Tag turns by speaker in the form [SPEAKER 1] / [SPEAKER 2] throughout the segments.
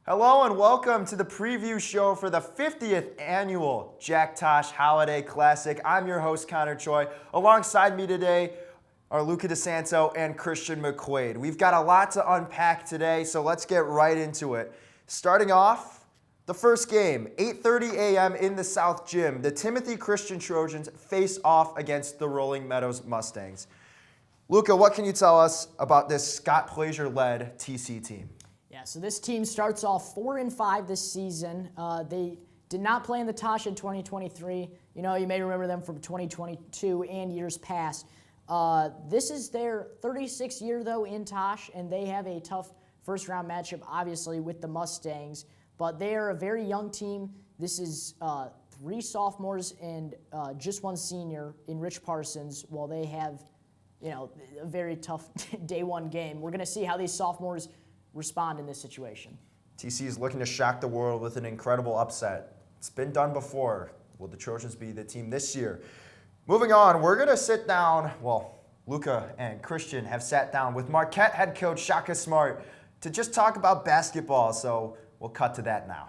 [SPEAKER 1] Hello and welcome to the preview show for the 50th annual Jack Tosh Holiday Classic. I'm your host, Connor Choi. Alongside me today are Luca DeSanto and Christian McQuade. We've got a lot to unpack today, so let's get right into it. Starting off, the first game, 8:30 a.m. in the South Gym. The Timothy Christian Trojans face off against the Rolling Meadows Mustangs. Luca, what can you tell us about this Scott Plazier-led TC team?
[SPEAKER 2] Yeah, so this team starts off 4-5 this season. They did not play in the Tosh in 2023. You may remember them from 2022 and years past. This is their 36th year, though, in Tosh, and they have a tough first-round matchup, obviously, with the Mustangs. But they are a very young team. This is 3 sophomores and just 1 senior in Rich Parsons, while they have, a very tough day one game. We're going to see how these sophomores respond in this situation.
[SPEAKER 1] TC is looking to shock the world with an incredible upset. It's been done before. Will the Trojans be the team this year? Moving on, we're going to sit down, Luca and Christian have sat down with Marquette head coach Shaka Smart to just talk about basketball, so we'll cut to that now.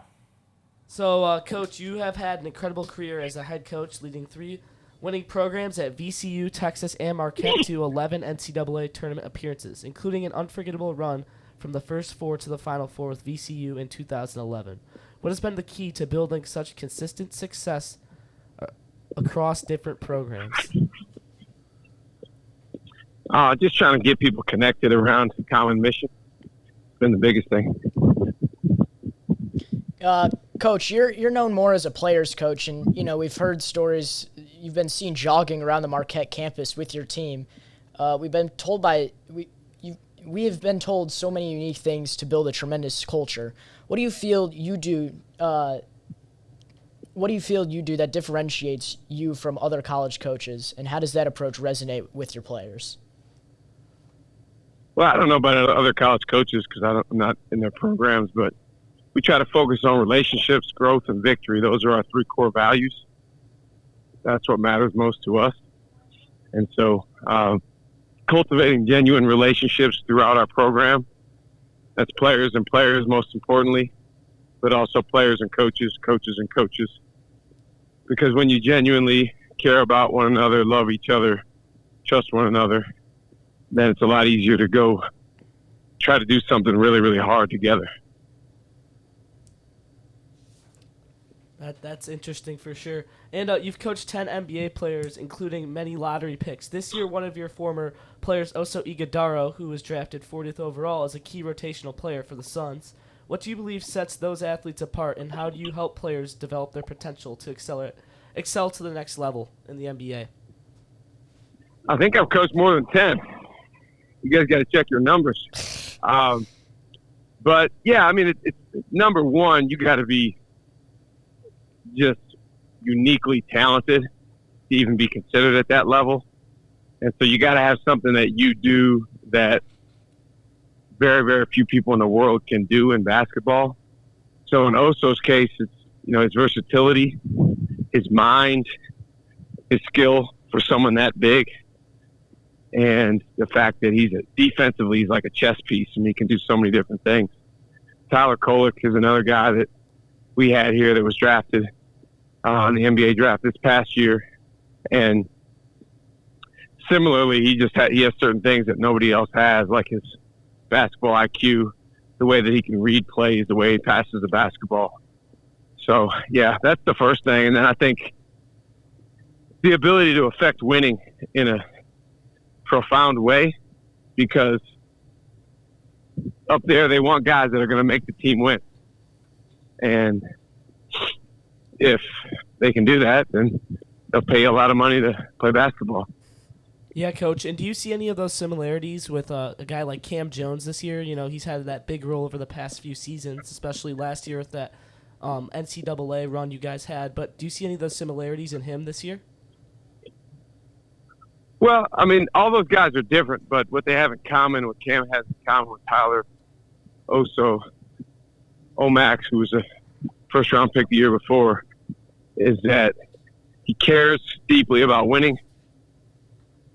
[SPEAKER 3] So, Coach, you have had an incredible career as a head coach, leading 3 winning programs at VCU, Texas, and Marquette to 11 NCAA tournament appearances, including an unforgettable run from the first 4 to the Final Four with VCU in 2011. What has been the key to building such consistent success across different programs?
[SPEAKER 4] Just trying to get people connected around a common mission. It's been the biggest thing.
[SPEAKER 2] Coach, you're known more as a player's coach, and we've heard stories. You've been seen jogging around the Marquette campus with your team. We have been told so many unique things to build a tremendous culture. What do you feel you do? That differentiates you from other college coaches, and how does that approach resonate with your players?
[SPEAKER 4] Well, I don't know about other college coaches because I'm not in their programs, but we try to focus on relationships, growth, and victory. Those are our 3 core values. That's what matters most to us. And so cultivating genuine relationships throughout our program, that's players and players most importantly, but also players and coaches, coaches and coaches. Because when you genuinely care about one another, love each other, trust one another, then it's a lot easier to go try to do something really, really hard together.
[SPEAKER 3] That's interesting for sure. And you've coached 10 NBA players, including many lottery picks. This year, one of your former players, Oso Ighodaro, who was drafted 40th overall, is a key rotational player for the Suns. What do you believe sets those athletes apart, and how do you help players develop their potential to excel to the next level in the NBA?
[SPEAKER 4] I think I've coached more than 10. You guys got to check your numbers. But, yeah, it's number one, you got to be just uniquely talented to even be considered at that level. And so you got to have something that you do that very, very few people in the world can do in basketball. So in Oso's case, it's, his versatility, his mind, his skill for someone that big, and the fact that defensively he's like a chess piece and he can do so many different things. Tyler Kolek is another guy that we had here that was drafted in the NBA draft this past year, and similarly, he has certain things that nobody else has, like his basketball IQ, the way that he can read plays, the way he passes the basketball. So, yeah, that's the first thing. And then I think the ability to affect winning in a profound way, because up there they want guys that are going to make the team win. And if they can do that, then they'll pay a lot of money to play basketball.
[SPEAKER 3] Yeah, Coach. And do you see any of those similarities with a guy like Cam Jones this year? He's had that big role over the past few seasons, especially last year with that NCAA run you guys had. But do you see any of those similarities in him this year?
[SPEAKER 4] Well, all those guys are different, but what they have in common, what Cam has in common with Tyler, Oso, Omax, who was a first-round pick the year before, is that he cares deeply about winning.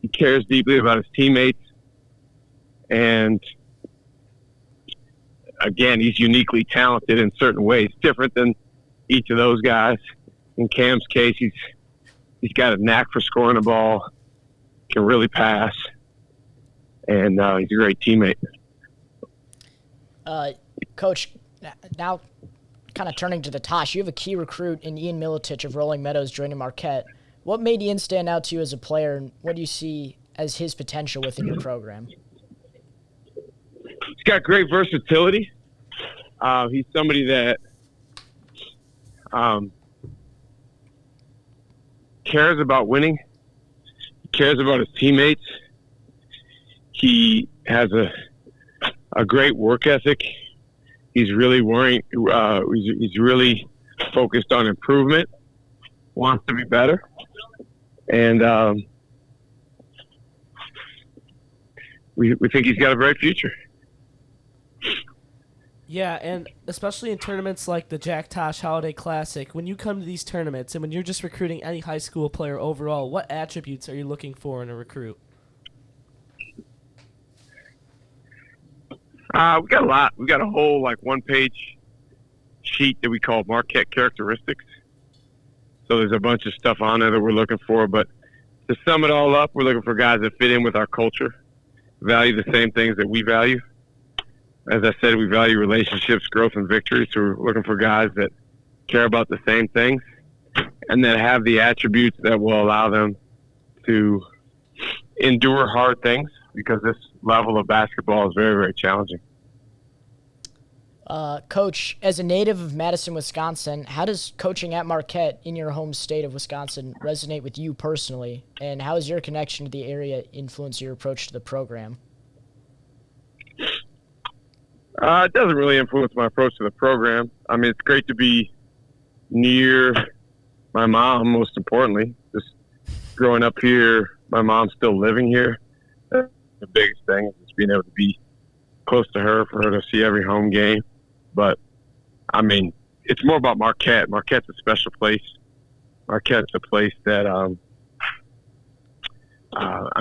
[SPEAKER 4] He cares deeply about his teammates. And again, he's uniquely talented in certain ways, different than each of those guys. In Cam's case, he's got a knack for scoring the ball, can really pass, and he's a great teammate.
[SPEAKER 2] Coach, now kind of turning to the Tosh, you have a key recruit in Ian Militich of Rolling Meadows joining Marquette. What made Ian stand out to you as a player, and what do you see as his potential within your program?
[SPEAKER 4] He's got great versatility. He's somebody that cares about winning. He cares about his teammates. He has a great work ethic. He's really he's really focused on improvement, wants to be better. And we think he's got a bright future.
[SPEAKER 3] Yeah, and especially in tournaments like the Jack Tosh Holiday Classic, when you come to these tournaments and when you're just recruiting any high school player overall, what attributes are you looking for in a recruit?
[SPEAKER 4] We got a lot. We got a whole one-page sheet that we call Marquette characteristics. So there's a bunch of stuff on there that we're looking for. But to sum it all up, we're looking for guys that fit in with our culture, value the same things that we value. As I said, we value relationships, growth, and victory. So we're looking for guys that care about the same things and that have the attributes that will allow them to endure hard things, because this level of basketball is very, very challenging.
[SPEAKER 2] Coach, as a native of Madison, Wisconsin, how does coaching at Marquette in your home state of Wisconsin resonate with you personally? And how has your connection to the area influenced your approach to the program?
[SPEAKER 4] It doesn't really influence my approach to the program. I mean, it's great to be near my mom, most importantly. Just growing up here, my mom's still living here. That's the biggest thing, is being able to be close to her, for her to see every home game. But, I mean, it's more about Marquette. Marquette's a special place. Marquette's a place that, I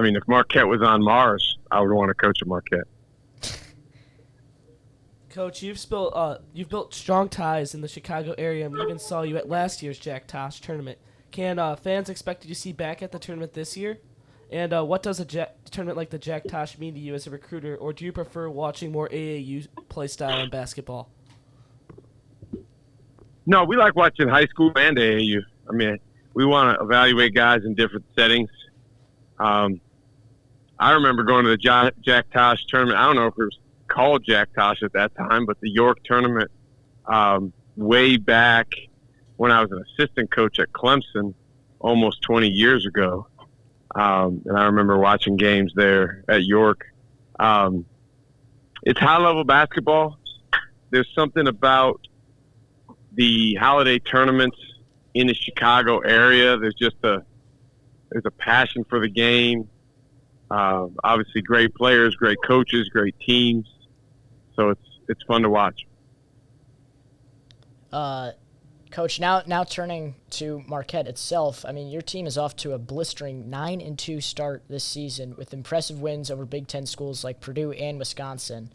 [SPEAKER 4] mean, if Marquette was on Mars, I would want to coach at Marquette.
[SPEAKER 3] Coach, you've built strong ties in the Chicago area, and we even saw you at last year's Jack Tosh tournament. Can fans expect you to see back at the tournament this year? And what does a tournament like the Jack Tosh mean to you as a recruiter, or do you prefer watching more AAU play style in basketball?
[SPEAKER 4] No, we like watching high school and AAU. I mean, we want to evaluate guys in different settings. I remember going to the Jack Tosh tournament. I don't know if it was called Jack Tosh at that time, but the York tournament way back when I was an assistant coach at Clemson almost 20 years ago. And I remember watching games there at York. It's high-level basketball. There's something about the holiday tournaments in the Chicago area. There's a passion for the game. Obviously, great players, great coaches, great teams. So it's fun to watch.
[SPEAKER 2] Coach, now turning to Marquette itself, I mean, your team is off to a blistering 9-2 start this season with impressive wins over Big Ten schools like Purdue and Wisconsin.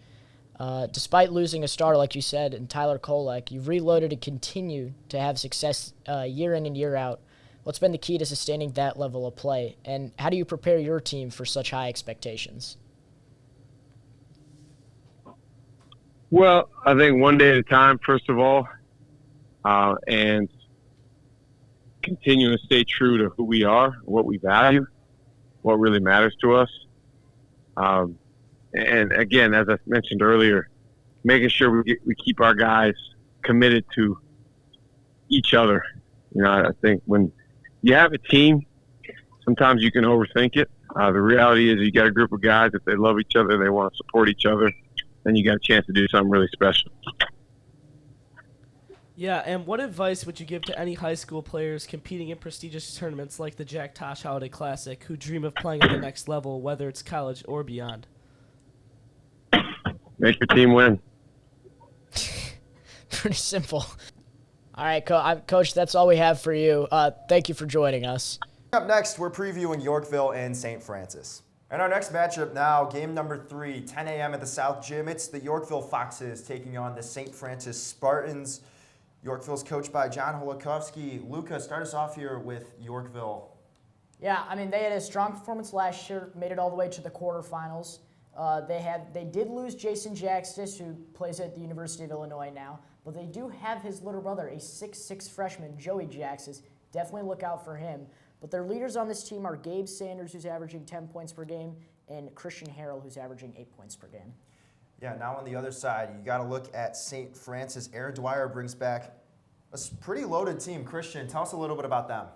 [SPEAKER 2] Despite losing a star, like you said, in Tyler Kolek, you've reloaded to continue to have success year in and year out. What's been the key to sustaining that level of play, and how do you prepare your team for such high expectations?
[SPEAKER 4] Well, I think one day at a time, first of all, and continue to stay true to who we are, what we value, what really matters to us. And again, as I mentioned earlier, making sure we keep our guys committed to each other. You know, I think when you have a team, sometimes you can overthink it. The reality is you got a group of guys that they love each other, they want to support each other, then you got a chance to do something really special.
[SPEAKER 3] Yeah, and what advice would you give to any high school players competing in prestigious tournaments like the Jack Tosh Holiday Classic who dream of playing at the next level, whether it's college or beyond?
[SPEAKER 4] Make your team win.
[SPEAKER 2] Pretty simple. All right, Coach, that's all we have for you. Thank you for joining us.
[SPEAKER 1] Up next, we're previewing Yorkville and St. Francis. And our next matchup now, game number 3, 10 a.m. at the South Gym. It's the Yorkville Foxes taking on the St. Francis Spartans. Yorkville's coached by John Holakovsky. Luca, start us off here with Yorkville.
[SPEAKER 2] Yeah, I mean, they had a strong performance last year, made it all the way to the quarterfinals. They did lose Jason Jaxtis, who plays at the University of Illinois now, but they do have his little brother, a 6'6" freshman, Joey Jaxtis. Definitely look out for him. But their leaders on this team are Gabe Sanders, who's averaging 10 points per game, and Christian Harrell, who's averaging 8 points per game.
[SPEAKER 1] Yeah, now on the other side, you got to look at St. Francis. Aaron Dwyer brings back a pretty loaded team. Christian, tell us a little bit about them.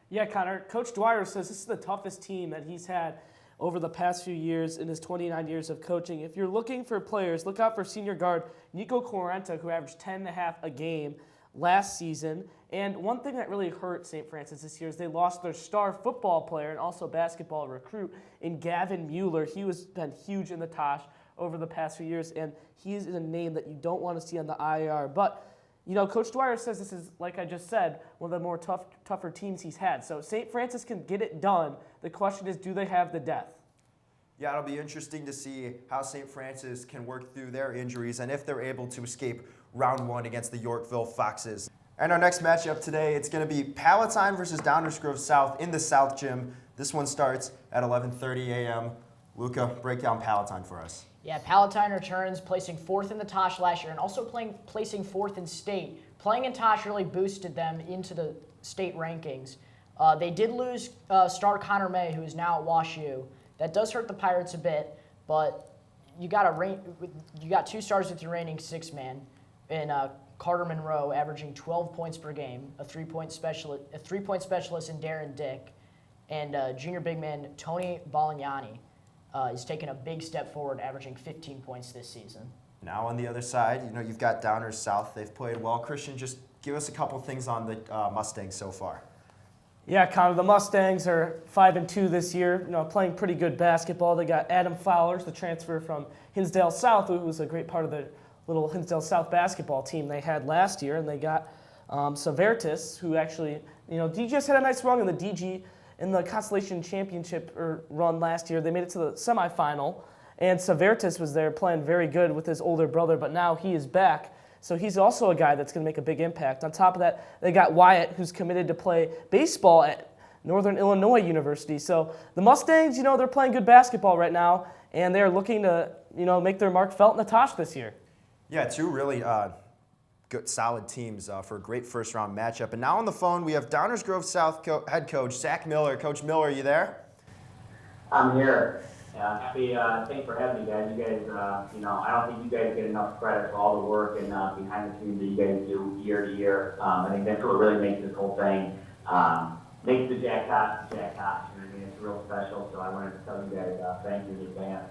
[SPEAKER 3] Yeah, Connor, Coach Dwyer says this is the toughest team that he's had over the past few years in his 29 years of coaching. If you're looking for players, look out for senior guard Nico Quarenta, who averaged 10.5 a game last season. And one thing that really hurt St. Francis this year is they lost their star football player and also basketball recruit in Gavin Mueller. He has been huge in the Tosh over the past few years, and he's a name that you don't want to see on the IR. But, you know, Coach Dwyer says this is, like I just said, one of the more tougher teams he's had. So St. Francis can get it done. The question is, do they have the depth?
[SPEAKER 1] Yeah, it'll be interesting to see how St. Francis can work through their injuries and if they're able to escape round 1 against the Yorkville Foxes. And our next matchup today, it's going to be Palatine versus Downers Grove South in the South Gym. This one starts at 11:30 a.m. Luca, break down Palatine for us.
[SPEAKER 2] Yeah, Palatine returns, placing 4th in the Tosh last year and also placing 4th in state. Playing in Tosh really boosted them into the state rankings. They did lose star Connor May, who is now at WashU. That does hurt the Pirates a bit, but you got 2 stars with your reigning 6-man in Carter Monroe, averaging 12 points per game, a 3-point specialist in Darren Dick, and junior big man Tony Balignani is taking a big step forward, averaging 15 points this season.
[SPEAKER 1] Now on the other side, you know, you've got Downers South. They've played well. Christian, just give us a couple things on the Mustangs so far.
[SPEAKER 3] Yeah, Connor, the Mustangs are 5-2 this year, you know, playing pretty good basketball. They got Adam Fowlers, the transfer from Hinsdale South, who was a great part of the little Hinsdale South basketball team they had last year, and they got Savertis, who actually, you know, DGS had a nice run in the DG in the Constellation Championship run last year. They made it to the semifinal, and Savertis was there playing very good with his older brother, but now he is back. So he's also a guy that's going to make a big impact. On top of that, they got Wyatt, who's committed to play baseball at Northern Illinois University. So the Mustangs, you know, they're playing good basketball right now, and they're looking to, you know, make their mark felt in the Tosh this year.
[SPEAKER 1] Yeah, 2 really good, solid teams for a great first-round matchup. And now on the phone, we have Downers Grove South head coach Zach Miller. Coach Miller, are you there?
[SPEAKER 5] I'm here. Happy. Thanks for having me, guys. You guys, you know, I don't think you guys get enough credit for all the work and behind the scenes that you guys do year to year. I think that's what really makes this whole thing, makes the Jack Tosh. You know what I mean? It's real special. So I wanted to tell you guys thank you in advance.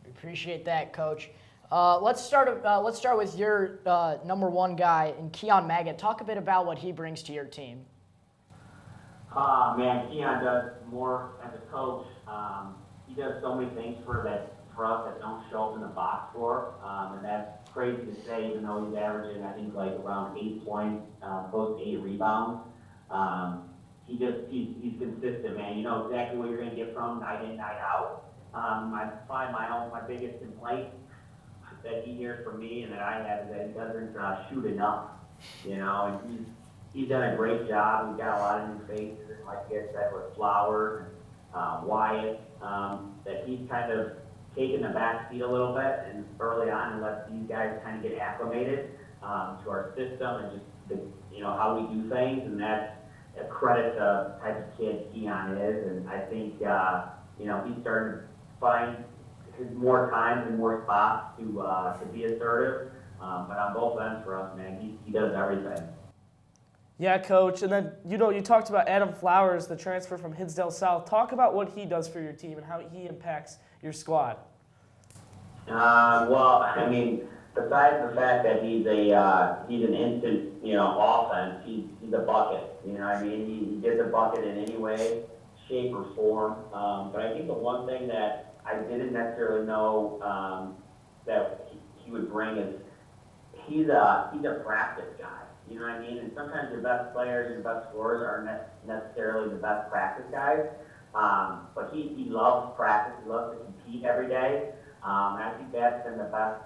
[SPEAKER 2] We appreciate that, Coach. Let's start with your number 1 guy, in Keon Maggot. Talk a bit about what he brings to your team.
[SPEAKER 5] Man, Keon does more as a coach. He does so many things for us that don't show up in the box score, and that's crazy to say. Even though he's averaging, I think, like around 8 points, close to 8 rebounds. He's consistent, man. You know exactly what you're going to get from night in, night out. My biggest complaint that he hears from me and that I have is that he doesn't shoot enough. You know, and he's done a great job. We've got a lot of new faces, like I said, with Flowers and Wyatt, that he's kind of taken the back seat a little bit and early on and let these guys kind of get acclimated to our system and just how we do things. And that's a credit to the type of kid Keon is. And I think he's starting to find more times and more spots to be assertive. But on both ends for us, man, he does everything.
[SPEAKER 3] Yeah, Coach. And then, you know, you talked about Adam Flowers, the transfer from Hinsdale South. Talk about what he does for your team and how he impacts your squad.
[SPEAKER 5] Well, I mean, besides the fact that he's an instant, offense, he's a bucket. You know what I mean? He gets a bucket in any way, shape, or form. But I think the one thing that I didn't necessarily know that he would bring is he's a practice guy. You know what I mean? And sometimes your best players, your best scorers aren't necessarily the best practice guys. But he loves practice. He loves to compete every day. And I think that's been the best,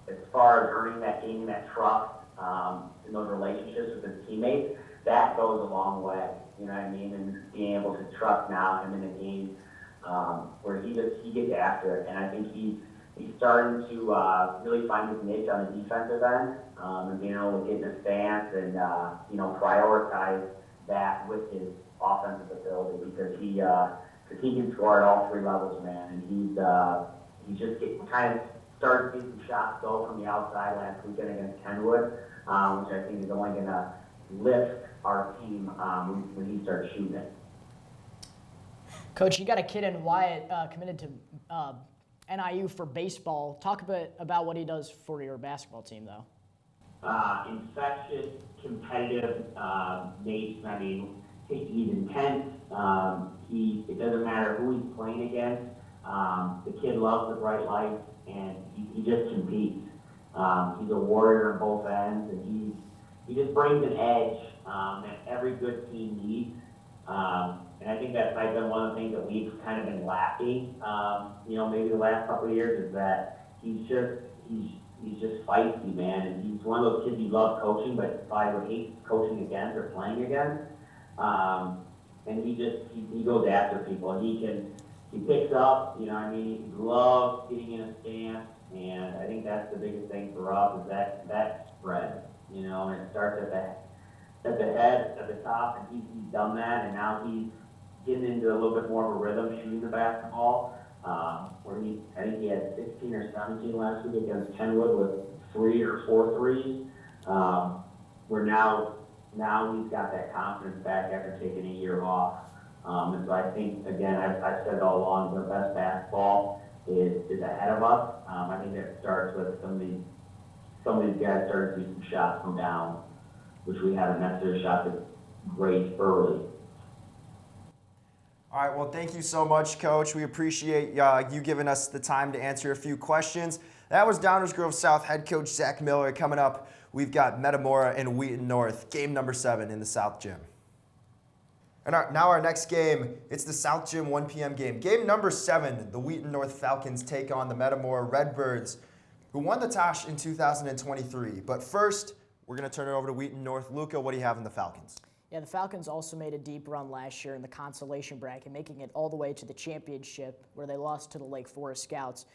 [SPEAKER 5] as far as earning that, gaining that trust in those relationships with his teammates. That goes a long way, you know what I mean? And being able to trust now him in a game where he gets after it. And I think he's starting to really find his niche on the defensive end and being able to get in a stance and, prioritize that with his offensive ability because he can score at all three levels, man. And he's just kind of started to see some shots go from the outside last weekend against Kenwood, which I think is only going to lift our team when he starts shooting it.
[SPEAKER 2] Coach, you got a kid in Wyatt committed to NIU for baseball. Talk a bit about what he does for your basketball team, though.
[SPEAKER 5] Infectious, competitive, Nate. I mean, he's intense. It doesn't matter who he's playing against. The kid loves the bright lights, and he just competes. He's a warrior on both ends, and he just brings an edge that every good team needs. And I think that's been one of the things that we've kind of been lacking, maybe the last couple of years, is that he's just feisty, man. And he's one of those kids you love coaching, but probably would hate coaching against or playing against. And he goes after people. He picks up, he loves getting in a stance. And I think that's the biggest thing for us is that spread, and it starts at the head, at the top, and he's done that, and now he's getting into a little bit more of a rhythm shooting the basketball, where I think he had 16 or 17 last week against Kenwood with 3 or 4 threes, where now he's got that confidence back after taking a year off. And so I think, again, I've said all along, the best basketball is ahead of us. I think that starts with some of these guys starting to see some shots come down, which we haven't necessarily shot that's great early.
[SPEAKER 1] All right, well, thank you so much, Coach. We appreciate you giving us the time to answer a few questions. That was Downers Grove South head coach Zach Miller. Coming up, we've got Metamora and Wheaten North, game number 7 in the South Gym. And now our next game, it's the South Gym 1 p.m. game. Game number 7, the Wheaten North Falcons take on the Metamora Redbirds, who won the Tosh in 2023. But first, we're going to turn it over to Wheaten North. Luca, what do you have in the Falcons?
[SPEAKER 2] Yeah, the Falcons also made a deep run last year in the consolation bracket, making it all the way to the championship, where they lost to the Lake Forest Scouts.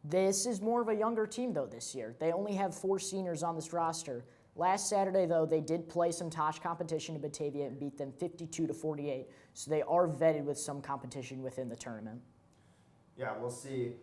[SPEAKER 2] This is more of a younger team, though, this year. They only have 4 seniors on this roster. Last Saturday, though, they did play some Tosh competition in Batavia and beat them 52-48, so they are vetted with some competition within the tournament.
[SPEAKER 1] Yeah, we'll see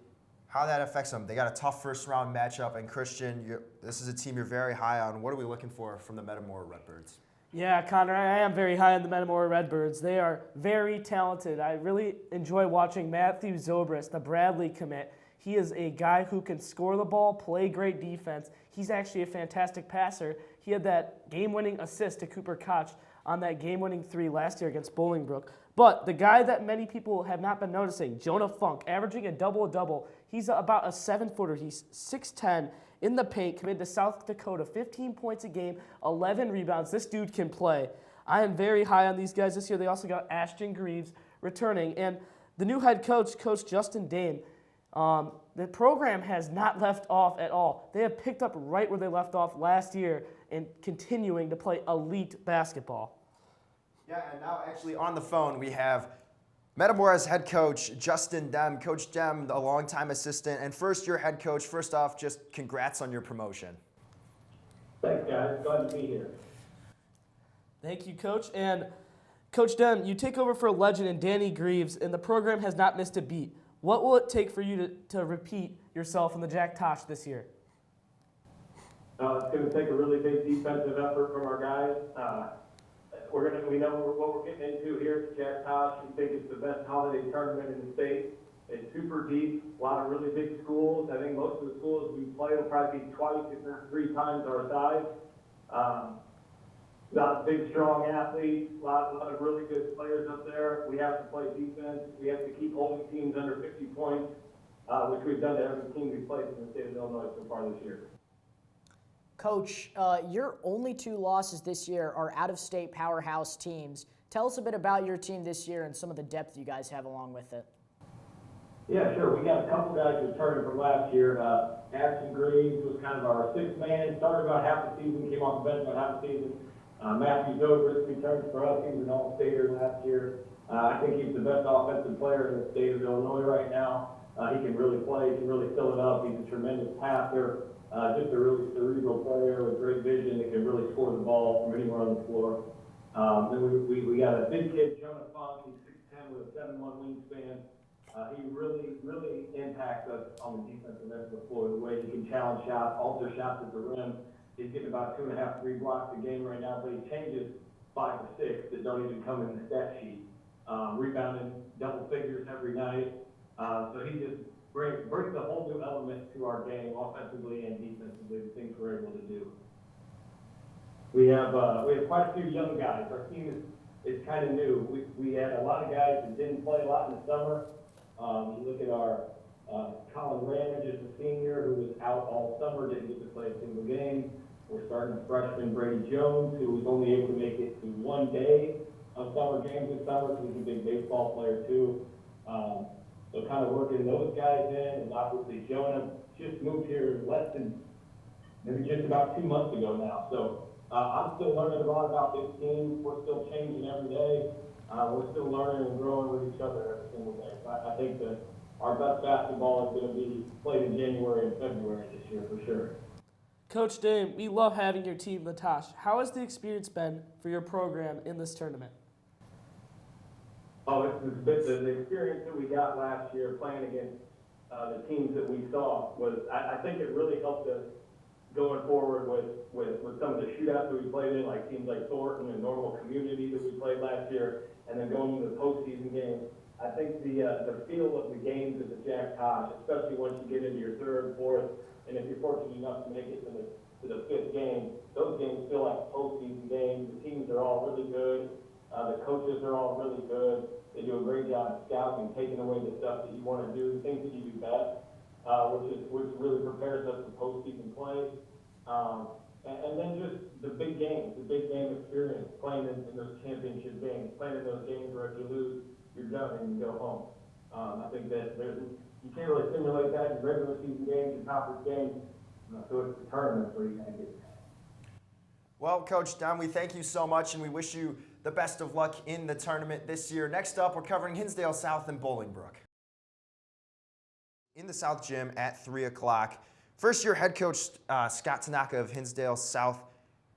[SPEAKER 1] how that affects them. They got a tough first-round matchup, and Christian, this is a team you're very high on. What are we looking for from the Metamora Redbirds?
[SPEAKER 3] Yeah, Connor, I am very high on the Metamora Redbirds. They are very talented. I really enjoy watching Matthew Zobrist, the Bradley commit. He is a guy who can score the ball, play great defense. He's actually a fantastic passer. He had that game-winning assist to Cooper Koch on that game-winning 3 last year against Bolingbrook. But the guy that many people have not been noticing, Jonah Funk, averaging a double-double. He's about a 7-footer. He's 6'10", in the paint, committed to South Dakota, 15 points a game, 11 rebounds. This dude can play. I am very high on these guys this year. They also got Ashton Greaves returning. And the new head coach, Coach Justin Dame, the program has not left off at all. They have picked up right where they left off last year and continuing to play elite basketball.
[SPEAKER 1] Yeah, and now actually on the phone we have Metamora's head coach, Justin Dem. Coach Dem, a longtime assistant, and first your head coach. First off, just congrats on your promotion.
[SPEAKER 6] Thanks, guys. Glad to be here.
[SPEAKER 3] Thank you, Coach. And Coach Dem, you take over for a legend in Danny Greaves, and the program has not missed a beat. What will it take for you to repeat yourself in the Jack Tosh this year?
[SPEAKER 6] It's going to take a really big defensive effort from our guys. We know what we're getting into here at Jack Tosh. We think it's the best holiday tournament in the state. It's super deep, a lot of really big schools. I think most of the schools we play will probably be twice, if not 3 times our size. A lot of big, strong athletes, a lot of really good players up there. We have to play defense. We have to keep holding teams under 50 points, which we've done to every team we've played in the state of Illinois so far this year.
[SPEAKER 2] Coach, your only 2 losses this year are out-of-state powerhouse teams Tell us a bit about your team this year and some of the depth you guys have along with it.
[SPEAKER 6] Yeah, sure. We got a couple guys returning from last year. Ashton Greaves was kind of our sixth man. Started about half the season, came off the bench about half the season. Matthew Zobrist returned for us. He was an all-stater last year. I think he's the best offensive player in the state of Illinois right now. He can really play. He can really fill it up. He's a tremendous passer. Just a really cerebral player with great vision that can really score the ball from anywhere on the floor. Then we got a big kid, Jonah Funk. He's 6'10" with a 7'1" wingspan. He really impacts us on the defensive end of the floor. The way he can challenge shots, alter shots at the rim. He's getting about 2.5, 3 blocks a game right now, but he changes 5 or 6 that don't even come in the stat sheet. Rebounding double figures every night. So he just brings a whole new element to our game, offensively and defensively, the things we're able to do. We have quite a few young guys. Our team is kind of new. We had a lot of guys that didn't play a lot in the summer. You look at our Colin Ramage is a senior who was out all summer, didn't get to play a single game. We're starting a freshman, Brady Jones, who was only able to make it to 1 day of summer games this summer. He's a big baseball player too. So kind of working those guys in, and obviously Jonah just moved here less than maybe just about 2 months ago now. So I'm still learning a lot about this team. We're still changing every day. We're still learning and growing with each other every single day. I think that our best basketball is going to be played in January and February this year for sure.
[SPEAKER 3] Coach Dame, we love having your team, the Tosh. How has the experience been for your program in this tournament?
[SPEAKER 6] Oh, the experience that we got last year playing against the teams that we saw was, I think it really helped us going forward with some of the shootouts that we played in, like teams like Thornton and Normal Community that we played last year, and then going into the postseason games. I think the feel of the games at the Jack Tosh, especially once you get into your third, fourth, and if you're fortunate enough to make it to the fifth game, those games feel like postseason games. The teams are all really good. The coaches are all really good. They do a great job scouting, taking away the stuff that you want to do, the things that you do best, which really prepares us for postseason play. And then just the big games, the big game experience, playing in those championship games, playing in those games where if you lose, you're done and you go home. I think that you can't really simulate that in regular season games and conference games. So it's the tournaments where you kind of get that.
[SPEAKER 1] Well, Coach Dunn, we thank you so much, and we wish you the best of luck in the tournament this year. Next up, we're covering Hinsdale South and Bolingbrook. In the South Gym at 3 o'clock, first-year head coach Scott Tanaka of Hinsdale South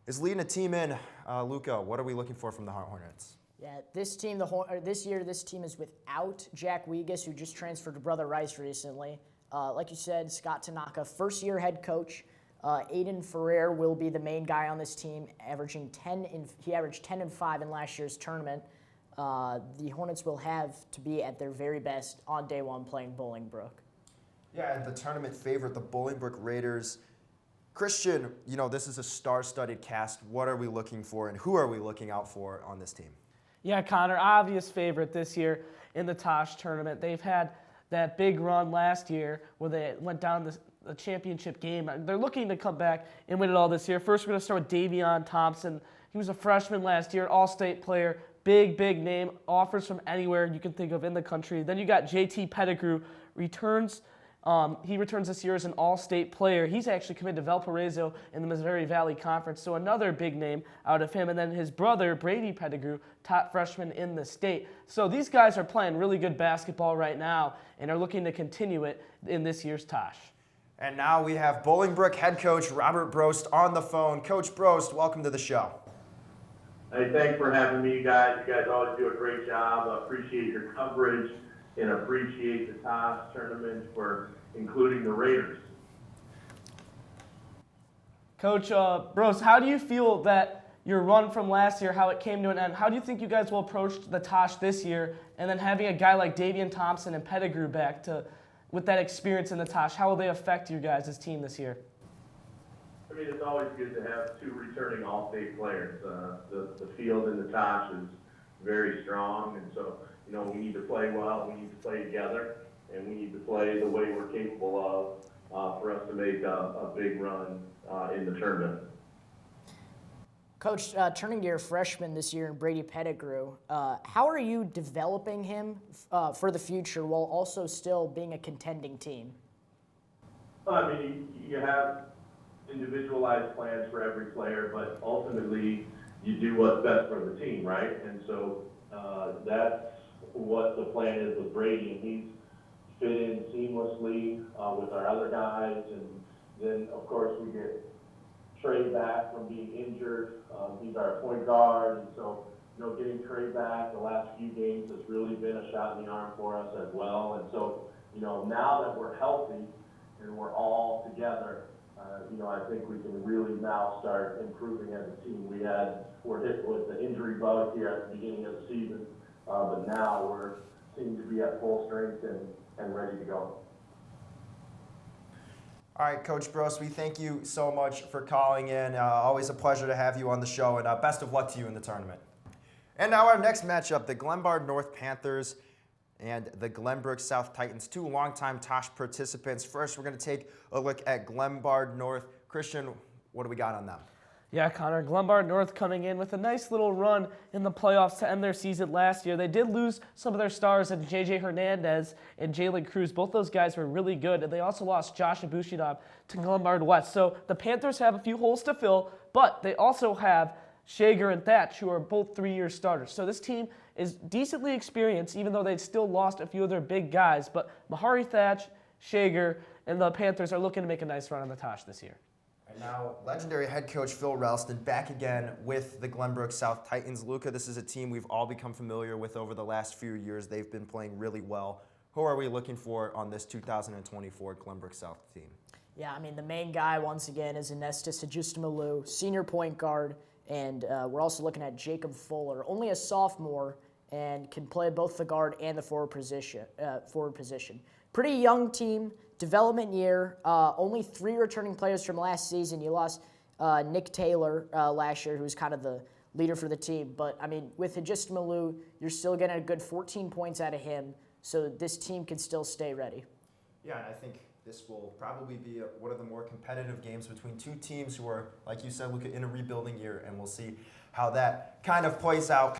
[SPEAKER 1] is leading a team in. Luca, what are we looking for from the Hornets?
[SPEAKER 2] Yeah, this team, this year, this team is without Jack Wegas, who just transferred to Brother Rice recently. Like you said, Scott Tanaka, first-year head coach. Aiden Ferrer will be the main guy on this team, he averaged 10 and 5 in last year's tournament. The Hornets will have to be at their very best on day one playing Bolingbrook.
[SPEAKER 1] Yeah, the tournament favorite, the Bolingbrook Raiders. Christian, you know, this is a star-studded cast. What are we looking for, and who are we looking out for on this team?
[SPEAKER 3] Yeah, Connor, obvious favorite this year in the Tosh tournament. They've had that big run last year where they went down the championship game. They're looking to come back and win it all this year. First, we're going to start with Davion Thompson. He was a freshman last year, all-state player, big name, offers from anywhere you can think of in the country. Then you got JT Pettigrew, returns. He returns this year as an all-state player. He's actually committed to Valparaiso in the Missouri Valley Conference, so another big name out of him. And then his brother, Brady Pettigrew, top freshman in the state. So these guys are playing really good basketball right now and are looking to continue it in this year's Tosh.
[SPEAKER 1] And now we have Bolingbrook head coach Robert Brost on the phone. Coach Brost, welcome to the show.
[SPEAKER 7] Hey, thanks for having me, guys. You guys always do a great job. I appreciate your coverage and appreciate the Tosh tournament for including the Raiders.
[SPEAKER 3] Coach Brost, how do you feel that your run from last year, how it came to an end? How do you think you guys will approach the Tosh this year? And then having a guy like Davion Thompson and Pettigrew back with that experience in the Tosh, how will they affect you guys' team this year?
[SPEAKER 7] I mean, it's always good to have two returning all-state players. The field in the Tosh is very strong, and so, you know, we need to play well, we need to play together, and we need to play the way we're capable of for us to make a big run in the tournament.
[SPEAKER 2] Coach, turning to your freshman this year in Brady Pettigrew, how are you developing him for the future while also still being a contending team?
[SPEAKER 6] Well, I mean, you have individualized plans for every player, but ultimately you do what's best for the team, right? And so that's what the plan is with Brady, and he's fit in seamlessly with our other guys. And then, of course, we get Trey back from being injured. He's our point guard, and so, getting Trey back the last few games has really been a shot in the arm for us as well. And so, now that we're healthy and we're all together, I think we can really now start improving as a team. We're hit with the injury bug here at the beginning of the season, but now we're seem to be at full strength and ready to go.
[SPEAKER 1] All right, Coach Bros, we thank you so much for calling in. Always a pleasure to have you on the show, and best of luck to you in the tournament. And now our next matchup, the Glenbard North Panthers and the Glenbrook South Titans, two longtime Tosh participants. First, we're going to take a look at Glenbard North. Christian, what do we got on them?
[SPEAKER 3] Yeah, Connor, Glenbard North coming in with a nice little run in the playoffs to end their season last year. They did lose some of their stars in J.J. Hernandez and Jalen Cruz. Both those guys were really good, and they also lost Josh Abushidab to Glenbard West. So the Panthers have a few holes to fill, but they also have Shager and Thatch, who are both 3-year starters. So this team is decently experienced, even though they've still lost a few of their big guys. But Mahari Thatch, Shager, and the Panthers are looking to make a nice run on the Tosh this year.
[SPEAKER 1] And now, legendary head coach Phil Ralston back again with the Glenbrook South Titans. Luca, this is a team we've all become familiar with over the last few years. They've been playing really well. Who are we looking for on this 2024 Glenbrook South team?
[SPEAKER 2] Yeah, I mean, the main guy, once again, is Anestis Ajustimalu, senior point guard, and we're also looking at Jacob Fuller, only a sophomore, and can play both the guard and the forward position. Pretty young team, development year. Only 3 returning players from last season. You lost Nick Taylor last year, who was kind of the leader for the team. But, I mean, with Ajustimalu, you're still getting a good 14 points out of him, so this team can still stay ready.
[SPEAKER 1] Yeah, and I think this will probably be one of the more competitive games between two teams who are, like you said, Luca, in a rebuilding year, and we'll see how that kind of plays out.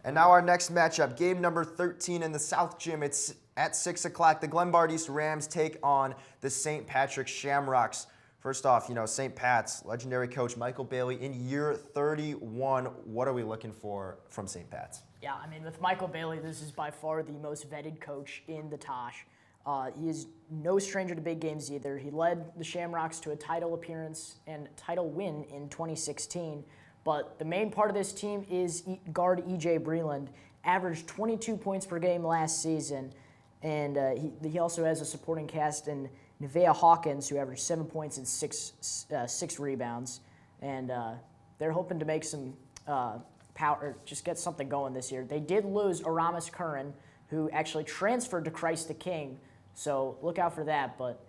[SPEAKER 1] And now our next matchup, game number 13 in the South Gym. It's at 6 o'clock. The Glenbard East Rams take on the St. Patrick Shamrocks. First off, St. Pat's, legendary coach Michael Bailey in year 31. What are we looking for from St. Pat's?
[SPEAKER 2] Yeah, I mean, with Michael Bailey, this is by far the most vetted coach in the Tosh. He is no stranger to big games either. He led the Shamrocks to a title appearance and title win in 2016. But the main part of this team is guard E.J. Breland. Averaged 22 points per game last season. And he also has a supporting cast in Nevaeh Hawkins, who averaged 7 points and six rebounds. And they're hoping to make some power, just get something going this year. They did lose Aramis Curran, who actually transferred to Christ the King. So look out for that, but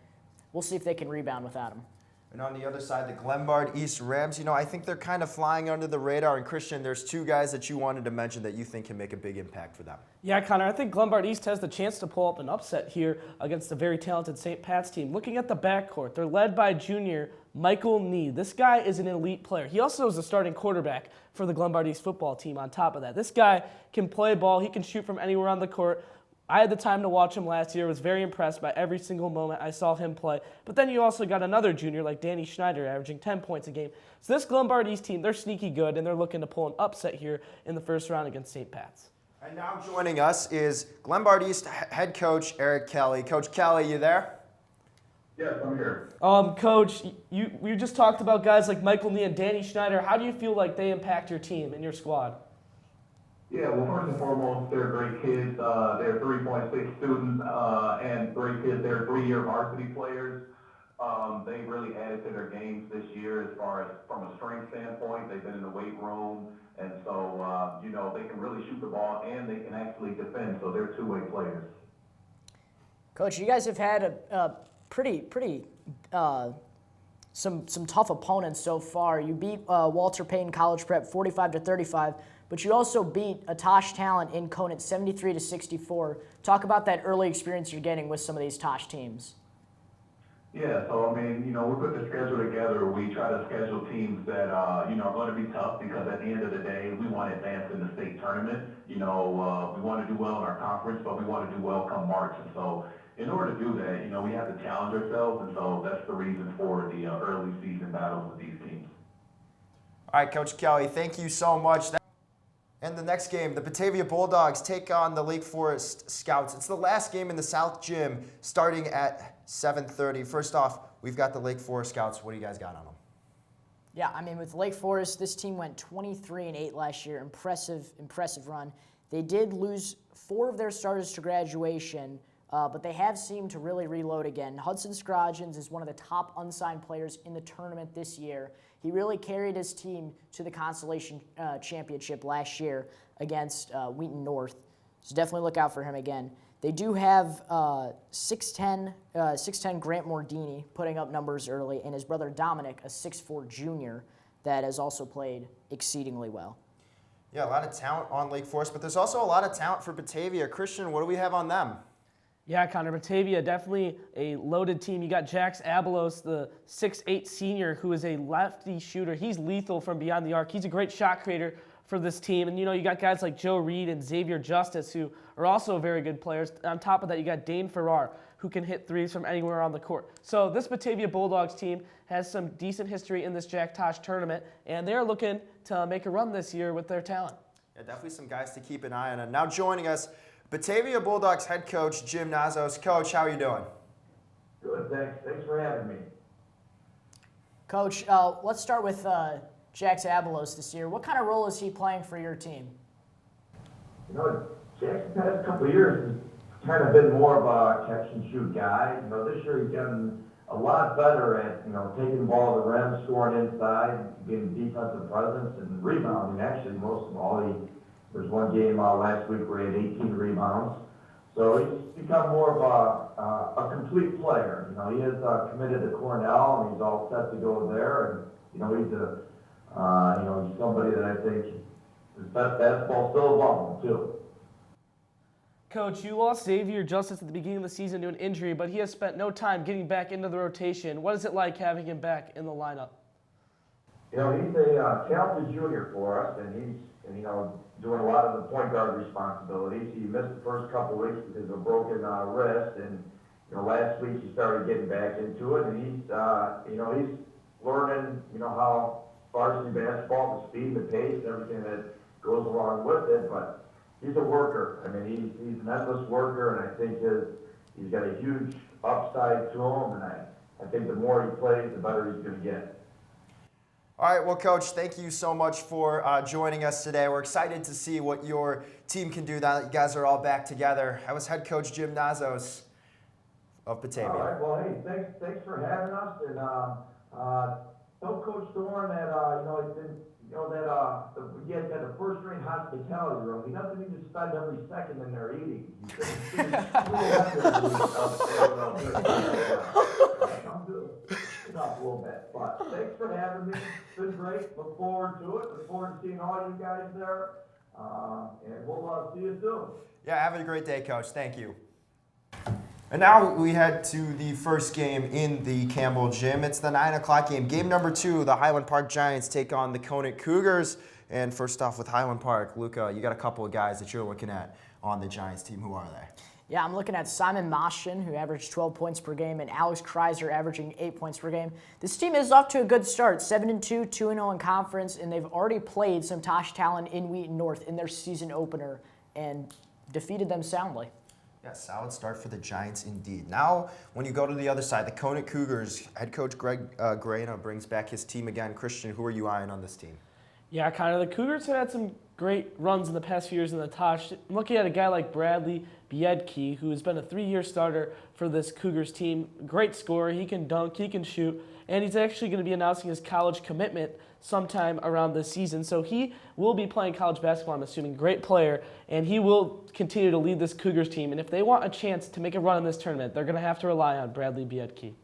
[SPEAKER 2] we'll see if they can rebound without him.
[SPEAKER 1] And on the other side, the Glenbard East Rams, I think they're kind of flying under the radar. And Christian, there's 2 guys that you wanted to mention that you think can make a big impact for them.
[SPEAKER 3] Yeah, Connor, I think Glenbard East has the chance to pull up an upset here against a very talented St. Pat's team. Looking at the backcourt, they're led by junior Michael Nee. This guy is an elite player. He also is the starting quarterback for the Glenbard East football team on top of that. This guy can play ball. He can shoot from anywhere on the court. I had the time to watch him last year. Was very impressed by every single moment I saw him play. But then you also got another junior like Danny Schneider averaging 10 points a game. So this Glenbard East team, they're sneaky good, and they're looking to pull an upset here in the first round against St. Pat's.
[SPEAKER 1] And now joining us is Glenbard East head coach Eric Kelly. Coach Kelly, you there?
[SPEAKER 7] Yes, I'm here.
[SPEAKER 3] Coach, we just talked about guys like Michael Nee and Danny Schneider. How do you feel like they impact your team and your squad?
[SPEAKER 7] Yeah, well, first and foremost, they're great kids. They're 3.6 students and great kids. They're 3-year varsity players. They really added to their games this year as far as from a strength standpoint. They've been in the weight room, and so, they can really shoot the ball and they can actually defend, so they're 2-way players.
[SPEAKER 2] Coach, you guys have had a pretty some tough opponents so far. You beat Walter Payton College Prep 45-35. But you also beat a Tosh talent in Conan 73-64. Talk about that early experience you're getting with some of these Tosh teams.
[SPEAKER 8] Yeah, so I mean, we put the schedule together. We try to schedule teams that, are going to be tough because at the end of the day, we want to advance in the state tournament. We want to do well in our conference, but we want to do well come March. And so in order to do that, we have to challenge ourselves. And so that's the reason for the early season battles with these teams.
[SPEAKER 1] All right, Coach Kelly, thank you so much. And the next game, the Batavia Bulldogs take on the Lake Forest Scouts. It's the last game in the South Gym starting at 7:30. First off, we've got the Lake Forest Scouts. What do you guys got on them?
[SPEAKER 2] Yeah, I mean, with Lake Forest, this team went 23-8 last year. Impressive run. They did lose 4 of their starters to graduation, but they have seemed to really reload again. Hudson Scroggins is one of the top unsigned players in the tournament this year. He really carried his team to the Constellation Championship last year against Wheaten North. So definitely look out for him again. They do have 6'10" Grant Mordini putting up numbers early, and his brother Dominic, a 6'4" junior, that has also played exceedingly well.
[SPEAKER 1] Yeah, a lot of talent on Lake Forest, but there's also a lot of talent for Batavia. Christian, what do we have on them?
[SPEAKER 3] Yeah, Connor, Batavia, definitely a loaded team. You got Jax Abelos, the 6'8" senior, who is a lefty shooter. He's lethal from beyond the arc. He's a great shot creator for this team. And, you got guys like Joe Reed and Xavier Justice, who are also very good players. On top of that, you got Dane Farrar, who can hit threes from anywhere on the court. So this Batavia Bulldogs team has some decent history in this Jack Tosh tournament, and they're looking to make a run this year with their talent.
[SPEAKER 1] Yeah, definitely some guys to keep an eye on. And now joining us, Batavia Bulldogs head coach Jim Nazos. Coach, how are you doing?
[SPEAKER 7] Good, thanks. Thanks for having me.
[SPEAKER 2] Coach, let's start with Jax Abelos this year. What kind of role is he playing for your team?
[SPEAKER 7] Jack's the past couple of years has kind of been more of a catch and shoot guy. This year he's gotten a lot better at, taking the ball to the rim, scoring inside, being defensive presence and rebounding. Actually, most of all, there's one game last week where he had 18 rebounds. So he's become more of a complete player. He is committed to Cornell, and he's all set to go there. And he's somebody that I think his best basketball still above him too.
[SPEAKER 3] Coach, you lost Xavier Justice at the beginning of the season to an injury, but he has spent no time getting back into the rotation. What is it like having him back in the lineup?
[SPEAKER 7] He's a talented junior for us, and he's doing a lot of the point guard responsibilities. He missed the first couple weeks because of a broken wrist, and last week he started getting back into it, and he's learning how varsity basketball, the speed, the pace, everything that goes along with it. But he's a worker. I mean, he's an endless worker, and I think he's got a huge upside to him, and I think the more he plays, the better he's going to get.
[SPEAKER 1] All right, well, Coach, thank you so much for joining us today. We're excited to see what your team can do now that you guys are all back together. That was head coach Jim Nazos of Batavia.
[SPEAKER 7] All right, well, hey, thanks for having us, and tell Coach Doran that he has got a first-rate hospitality room. He doesn't need to spend every second in there eating. Up a little bit, but thanks for having me. It's been great. Look forward to it. Look forward to seeing all you guys there, and we'll see you soon.
[SPEAKER 1] Yeah, have a great day, Coach. Thank you. And now we head to the first game in the Campbell Gym. It's the 9 o'clock game. Game number 2, the Highland Park Giants take on the Conan Cougars. And first off with Highland Park, Luca, you got a couple of guys that you're looking at on the Giants team. Who are they?
[SPEAKER 2] Yeah, I'm looking at Simon Moschen, who averaged 12 points per game, and Alex Kreiser averaging 8 points per game. This team is off to a good start, 7-2, 2-0 in conference, and they've already played some Tosh talent in Wheaten North in their season opener and defeated them soundly.
[SPEAKER 1] Yeah, solid start for the Giants indeed. Now, when you go to the other side, the Conan Cougars, head coach Greg Grana brings back his team again. Christian, who are you eyeing on this team?
[SPEAKER 3] Yeah, Connor, the Cougars have had some great runs in the past few years in the Tosh. I'm looking at a guy like Bradley Biedke, who has been a 3-year starter for this Cougars team. Great scorer. He can dunk, he can shoot, and he's actually going to be announcing his college commitment sometime around this season. So he will be playing college basketball, I'm assuming. Great player, and he will continue to lead this Cougars team. And if they want a chance to make a run in this tournament, they're going to have to rely on Bradley Biedke.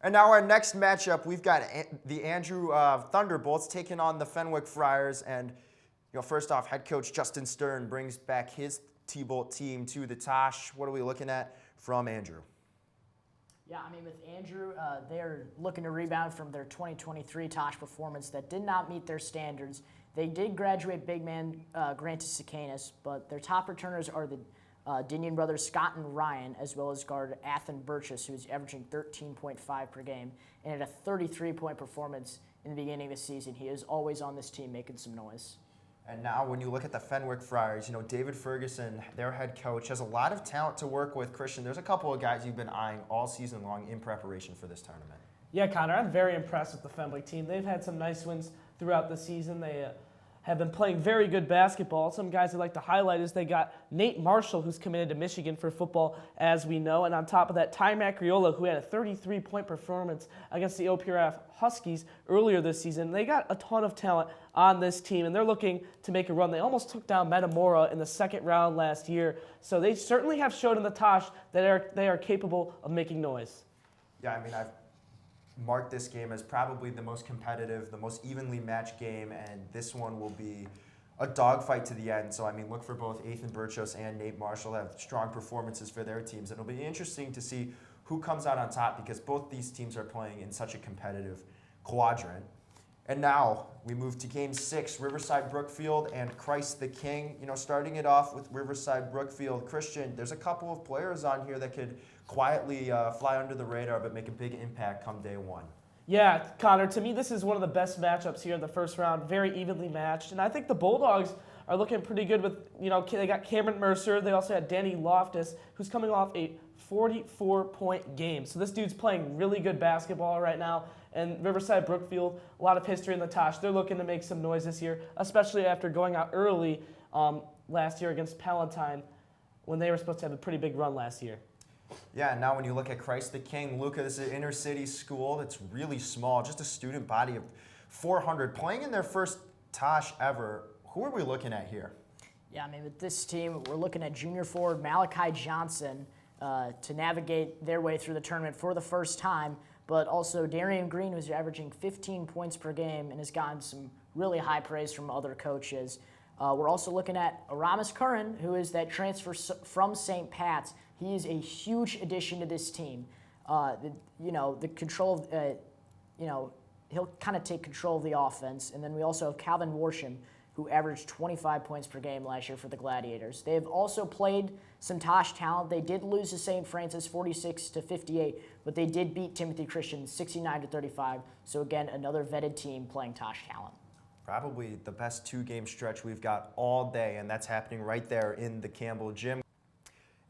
[SPEAKER 1] And now our next matchup, we've got the Andrew Thunderbolts taking on the Fenwick Friars. And first off, head coach Justin Stern brings back his T-Bolt team to the Tosh. What are we looking at from Andrew?
[SPEAKER 2] Yeah, I mean, with Andrew, they're looking to rebound from their 2023 Tosh performance that did not meet their standards. They did graduate big man Grant Sicanis, but their top returners are the Dinian brothers Scott and Ryan, as well as guard Athen Borchers, who's averaging 13.5 per game, and had a 33-point performance in the beginning of the season. He is always on this team making some noise.
[SPEAKER 1] And now when you look at the Fenwick Friars, David Ferguson, their head coach, has a lot of talent to work with. Christian, there's a couple of guys you've been eyeing all season long in preparation for this tournament.
[SPEAKER 3] Yeah, Connor, I'm very impressed with the Fenwick team. They've had some nice wins throughout the season. They have been playing very good basketball. Some guys I'd like to highlight is they got Nate Marshall, who's committed to Michigan for football, as we know. And on top of that, Ty Macriola, who had a 33-point performance against the OPRF Huskies earlier this season. They got a ton of talent on this team, and they're looking to make a run. They almost took down Metamora in the second round last year. So they certainly have showed in the Tosh that they are capable of making noise.
[SPEAKER 1] Yeah, I mean, I've marked this game as probably the most competitive, the most evenly matched game, and this one will be a dogfight to the end. So, I mean, look for both Athen Borchers and Nate Marshall to have strong performances for their teams. And it'll be interesting to see who comes out on top because both these teams are playing in such a competitive quadrant. And now we move to Game 6, Riverside Brookfield and Christ the King. Starting it off with Riverside Brookfield. Christian, there's a couple of players on here that could quietly fly under the radar but make a big impact come day one.
[SPEAKER 3] Yeah, Connor, to me this is one of the best matchups here in the first round, very evenly matched. And I think the Bulldogs are looking pretty good with, they got Cameron Mercer. They also had Danny Loftus, who's coming off a 44-point game. So this dude's playing really good basketball right now. And Riverside Brookfield, a lot of history in the Tosh. They're looking to make some noise this year, especially after going out early last year against Palatine when they were supposed to have a pretty big run last year.
[SPEAKER 1] Yeah, and now when you look at Christ the King, Luca, this is an inner city school that's really small, just a student body of 400, playing in their first Tosh ever. Who are we looking at here?
[SPEAKER 2] Yeah, I mean, with this team, we're looking at junior forward Malachi Johnson to navigate their way through the tournament for the first time, but also Darian Green, who's averaging 15 points per game and has gotten some really high praise from other coaches. We're also looking at Aramis Curran, who is that transfer from St. Pat's. He is a huge addition to this team. The control of, he'll kind of take control of the offense. And then we also have Calvin Worsham, who averaged 25 points per game last year for the Gladiators. They have also played some Tosh talent. They did lose to St. Francis 46-58, but they did beat Timothy Christian 69-35. So again, another vetted team playing Tosh talent.
[SPEAKER 1] Probably the best two-game stretch we've got all day, and that's happening right there in the Campbell Gym.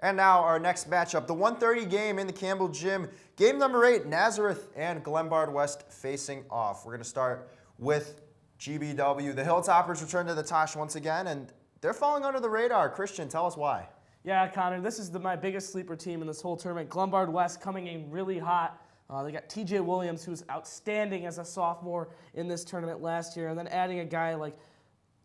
[SPEAKER 1] And now our next matchup, the 1:30 game in the Campbell Gym. Game number 8, Nazareth and Glenbard West facing off. We're going to start with GBW. The Hilltoppers return to the Tosh once again, and they're falling under the radar. Christian, tell us why.
[SPEAKER 3] Yeah, Connor, this is my biggest sleeper team in this whole tournament. Glenbard West coming in really hot. They got TJ Williams, who's outstanding as a sophomore in this tournament last year, and then adding a guy like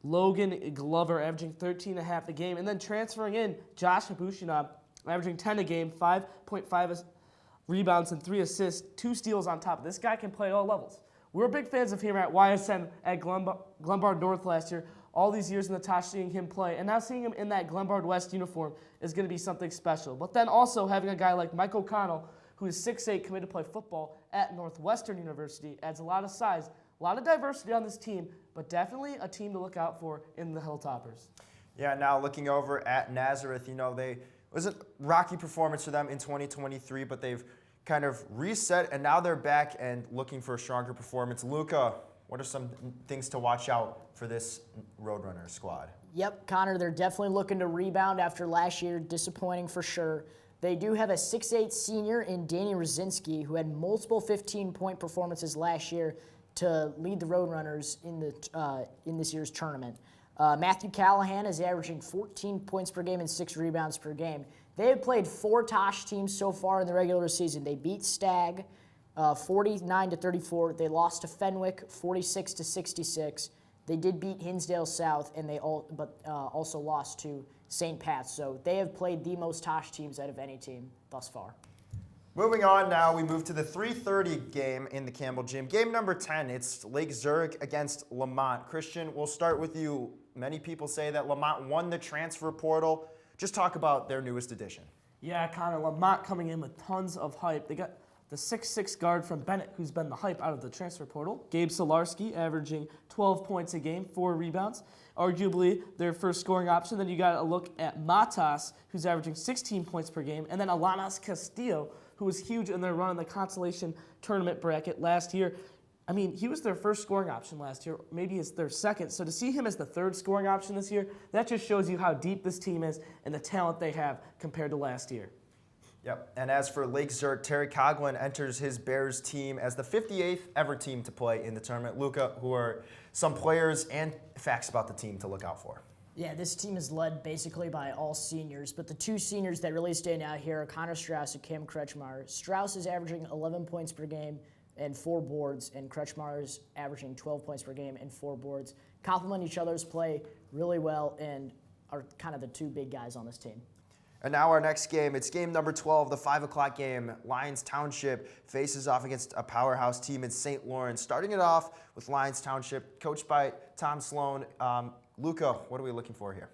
[SPEAKER 3] Logan Glover, averaging 13.5 a game, and then transferring in Josh Habushinab, averaging 10 a game, 5.5 rebounds and 3 assists, 2 steals on top. This guy can play at all levels. We were big fans of him at YSN at Glenbard North last year. All these years in the Tosh, seeing him play, and now seeing him in that Glenbard West uniform is going to be something special. But then also having a guy like Mike O'Connell, who is 6'8", committed to play football at Northwestern University, adds a lot of size, a lot of diversity on this team, but definitely a team to look out for in the Hilltoppers.
[SPEAKER 1] Yeah, now looking over at Nazareth, it was a rocky performance for them in 2023, but they've kind of reset, and now they're back and looking for a stronger performance. Luca, what are some things to watch out for this Roadrunner squad?
[SPEAKER 2] Yep, Connor, they're definitely looking to rebound after last year, disappointing for sure. They do have a 6'8" senior in Danny Rosinski, who had multiple 15-point performances last year to lead the Roadrunners in this year's tournament. Matthew Callahan is averaging 14 points per game and 6 rebounds per game. They have played 4 Tosh teams so far in the regular season. They beat Stagg 49-34. They lost to Fenwick 46-66. They did beat Hinsdale South, and they also lost to St. Pat's. So they have played the most Tosh teams out of any team thus far.
[SPEAKER 1] Moving on now, we move to the 3:30 game in the Campbell Gym. Game number 10, it's Lake Zurich against Lamont. Christian, we'll start with you. Many people say that Lamont won the transfer portal. Just talk about their newest addition.
[SPEAKER 3] Yeah, Connor, Lamont coming in with tons of hype. They got
[SPEAKER 9] the 6'6" guard from Bennett, who's been the hype out of the transfer portal. Gabe Solarski averaging 12 points a game, 4 rebounds. Arguably their first scoring option. Then you got to look at Matas, who's averaging 16 points per game. And then Alanas Castillo, who was huge in their run in the consolation tournament bracket last year. I mean, he was their first scoring option last year. Maybe it's their second. So to see him as the third scoring option this year, that just shows you how deep this team is and the talent they have compared to last year.
[SPEAKER 1] Yep. And as for Lake Zurich, Terry Coughlin enters his Bears team as the 58th ever team to play in the tournament. Luca, who are some players and facts about the team to look out for?
[SPEAKER 2] Yeah, this team is led basically by all seniors, but the two seniors that really stand out here are Connor Strauss and Cam Kretschmar. Strauss is averaging 11 points per game and 4 boards, and Kretschmar is averaging 12 points per game and 4 boards. Complement each other's play really well and are kind of the two big guys on this team.
[SPEAKER 1] And now our next game, it's game number 12, the 5 o'clock game. Lions Township faces off against a powerhouse team in St. Lawrence. Starting it off with Lions Township, coached by Tom Sloan. Luca, what are we looking for here?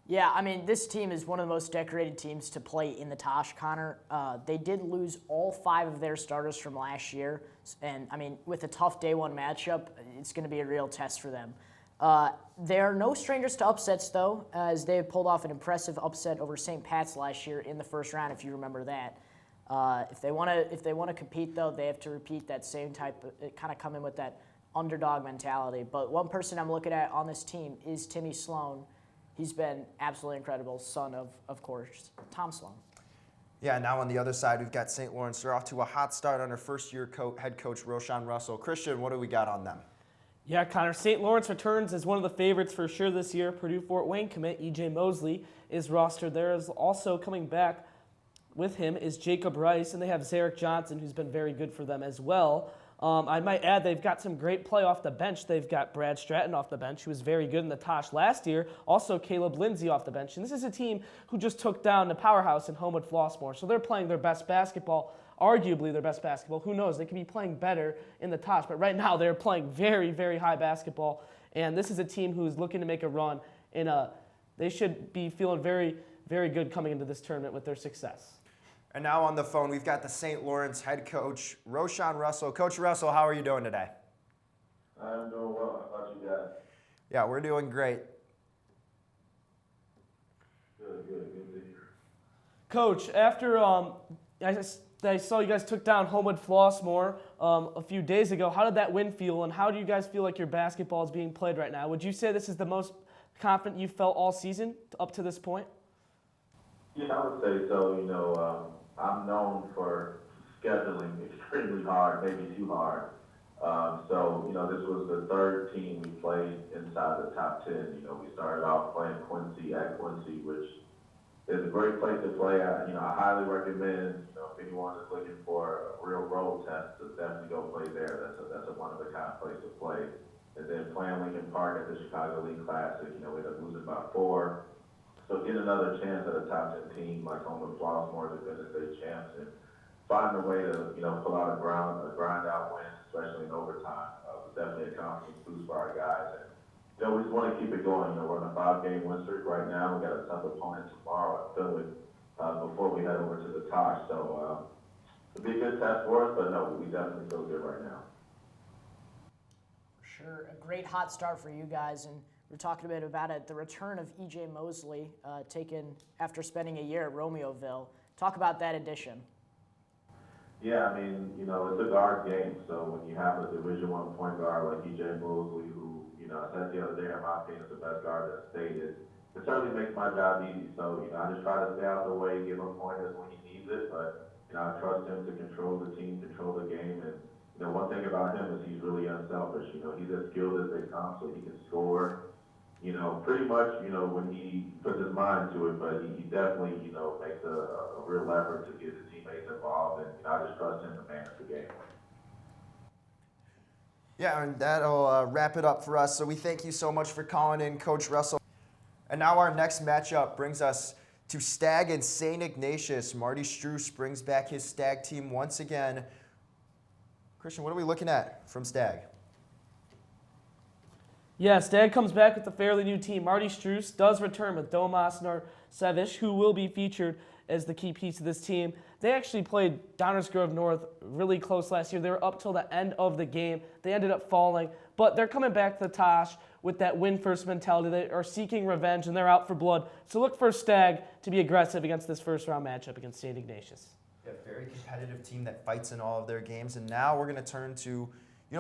[SPEAKER 2] Yeah, I mean, this team is one of the most decorated teams to play in the Tosh, Connor. They did lose all 5 of their starters from last year. And, I mean, with a tough day one matchup, it's going to be a real test for them. They are no strangers to upsets, though, as they have pulled off an impressive upset over St. Pat's last year in the first round, if you remember that. If they want to compete, though, they have to repeat that same type of, kind of come in with that underdog mentality. But one person I'm looking at on this team is Timmy Sloan. He's been absolutely incredible, son of course, Tom Sloan.
[SPEAKER 1] Yeah, now on the other side, we've got St. Lawrence. They're off to a hot start under first-year head coach Roshan Russell. Christian, what do we got on them?
[SPEAKER 9] Yeah, Connor, St. Lawrence returns as one of the favorites for sure this year. Purdue-Fort Wayne commit E.J. Mosley is rostered there. Is also coming back with him is Jacob Rice, and they have Zarek Johnson, who's been very good for them as well. I might add they've got some great play off the bench. They've got Brad Stratton off the bench, who was very good in the Tosh last year. Also Caleb Lindsay off the bench. And this is a team who just took down the powerhouse in Homewood Flossmoor. So they're playing their best basketball, arguably their best basketball. Who knows? They could be playing better in the Tosh. But right now they're playing very, very high basketball. And this is a team who's looking to make a run. And they should be feeling very, very good coming into this tournament with their success.
[SPEAKER 1] And now on the phone, we've got the St. Lawrence head coach, Roshan Russell. Coach Russell, how are you doing today?
[SPEAKER 7] I'm doing well. How about you guys?
[SPEAKER 1] Yeah, we're doing great.
[SPEAKER 7] Good to hear.
[SPEAKER 9] Coach, after I saw you guys took down Homewood Flossmoor a few days ago, how did that win feel, and how do you guys feel like your basketball is being played right now? Would you say this is the most confident you felt all season up to this point?
[SPEAKER 7] Yeah, I would say so. I'm known for scheduling extremely hard, maybe too hard. This was the 3rd team we played inside the top 10. We started off playing Quincy at Quincy, which is a great place to play. I highly recommend, if anyone is looking for a real road test, to definitely go play there. That's a one-of-a-kind place to play. And then playing Lincoln Park at the Chicago League Classic, we ended up losing by 4. So get another chance at a top 10 team like Homewood Flossmoor to finish their champs and find a way to, pull out a grind out win, especially in overtime. Was definitely a confidence boost for our guys. And, we just want to keep it going. We're on a 5-game win streak right now. We got a tough opponent tomorrow at Fenwick before we head over to the Tosh. So it'll be a good test for us, but no, we definitely feel good right now.
[SPEAKER 2] Sure, a great hot start for you guys, and we're talking a bit about it. The return of E.J. Mosley, taken after spending a year at Romeoville. Talk about that addition.
[SPEAKER 7] Yeah, it's a guard game. So when you have a Division I point guard like E.J. Mosley, who, I said the other day, in my opinion, is the best guard that state is, it certainly makes my job easy. So, I just try to stay out of the way, give him pointers when he needs it. But, I trust him to control the team, control the game. And, one thing about him is he's really unselfish. He's as skilled as they come, so he can score. Pretty much, when he puts his mind to it, but he definitely, makes a real effort to get his teammates involved, and I just trust him to manage the game.
[SPEAKER 1] Yeah, and that'll wrap it up for us. So we thank you so much for calling in, Coach Russell. And now our next matchup brings us to Stagg and St. Ignatius. Marty Struess brings back his Stagg team once again. Christian, what are we looking at from Stagg?
[SPEAKER 9] Yeah, Stagg comes back with a fairly new team. Marty Struess does return with Domas Narcevic, who will be featured as the key piece of this team. They actually played Downers Grove North really close last year. They were up till the end of the game. They ended up falling, but they're coming back to the Tosh with that win-first mentality. They are seeking revenge, and they're out for blood. So look for Stagg to be aggressive against this first-round matchup against St Ignatius.
[SPEAKER 1] A very competitive team that fights in all of their games. And now we're going to turn to,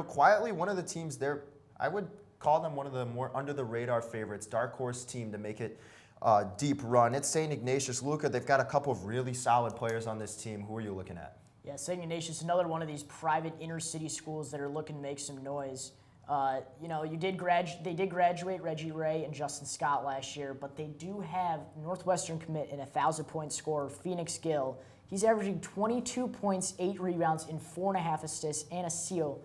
[SPEAKER 1] quietly one of the teams there. I would call them one of the more under-the-radar favorites, dark horse team to make it a deep run. It's St Ignatius. Luca, they've got a couple of really solid players on this team. Who are you looking at?
[SPEAKER 2] Yeah, St Ignatius, another one of these private inner-city schools that are looking to make some noise. They did graduate Reggie Ray and Justin Scott last year, but they do have Northwestern commit and 1,000-point scorer Phoenix Gill. He's averaging 22 points, 8 rebounds, and 4.5 assists, and a steal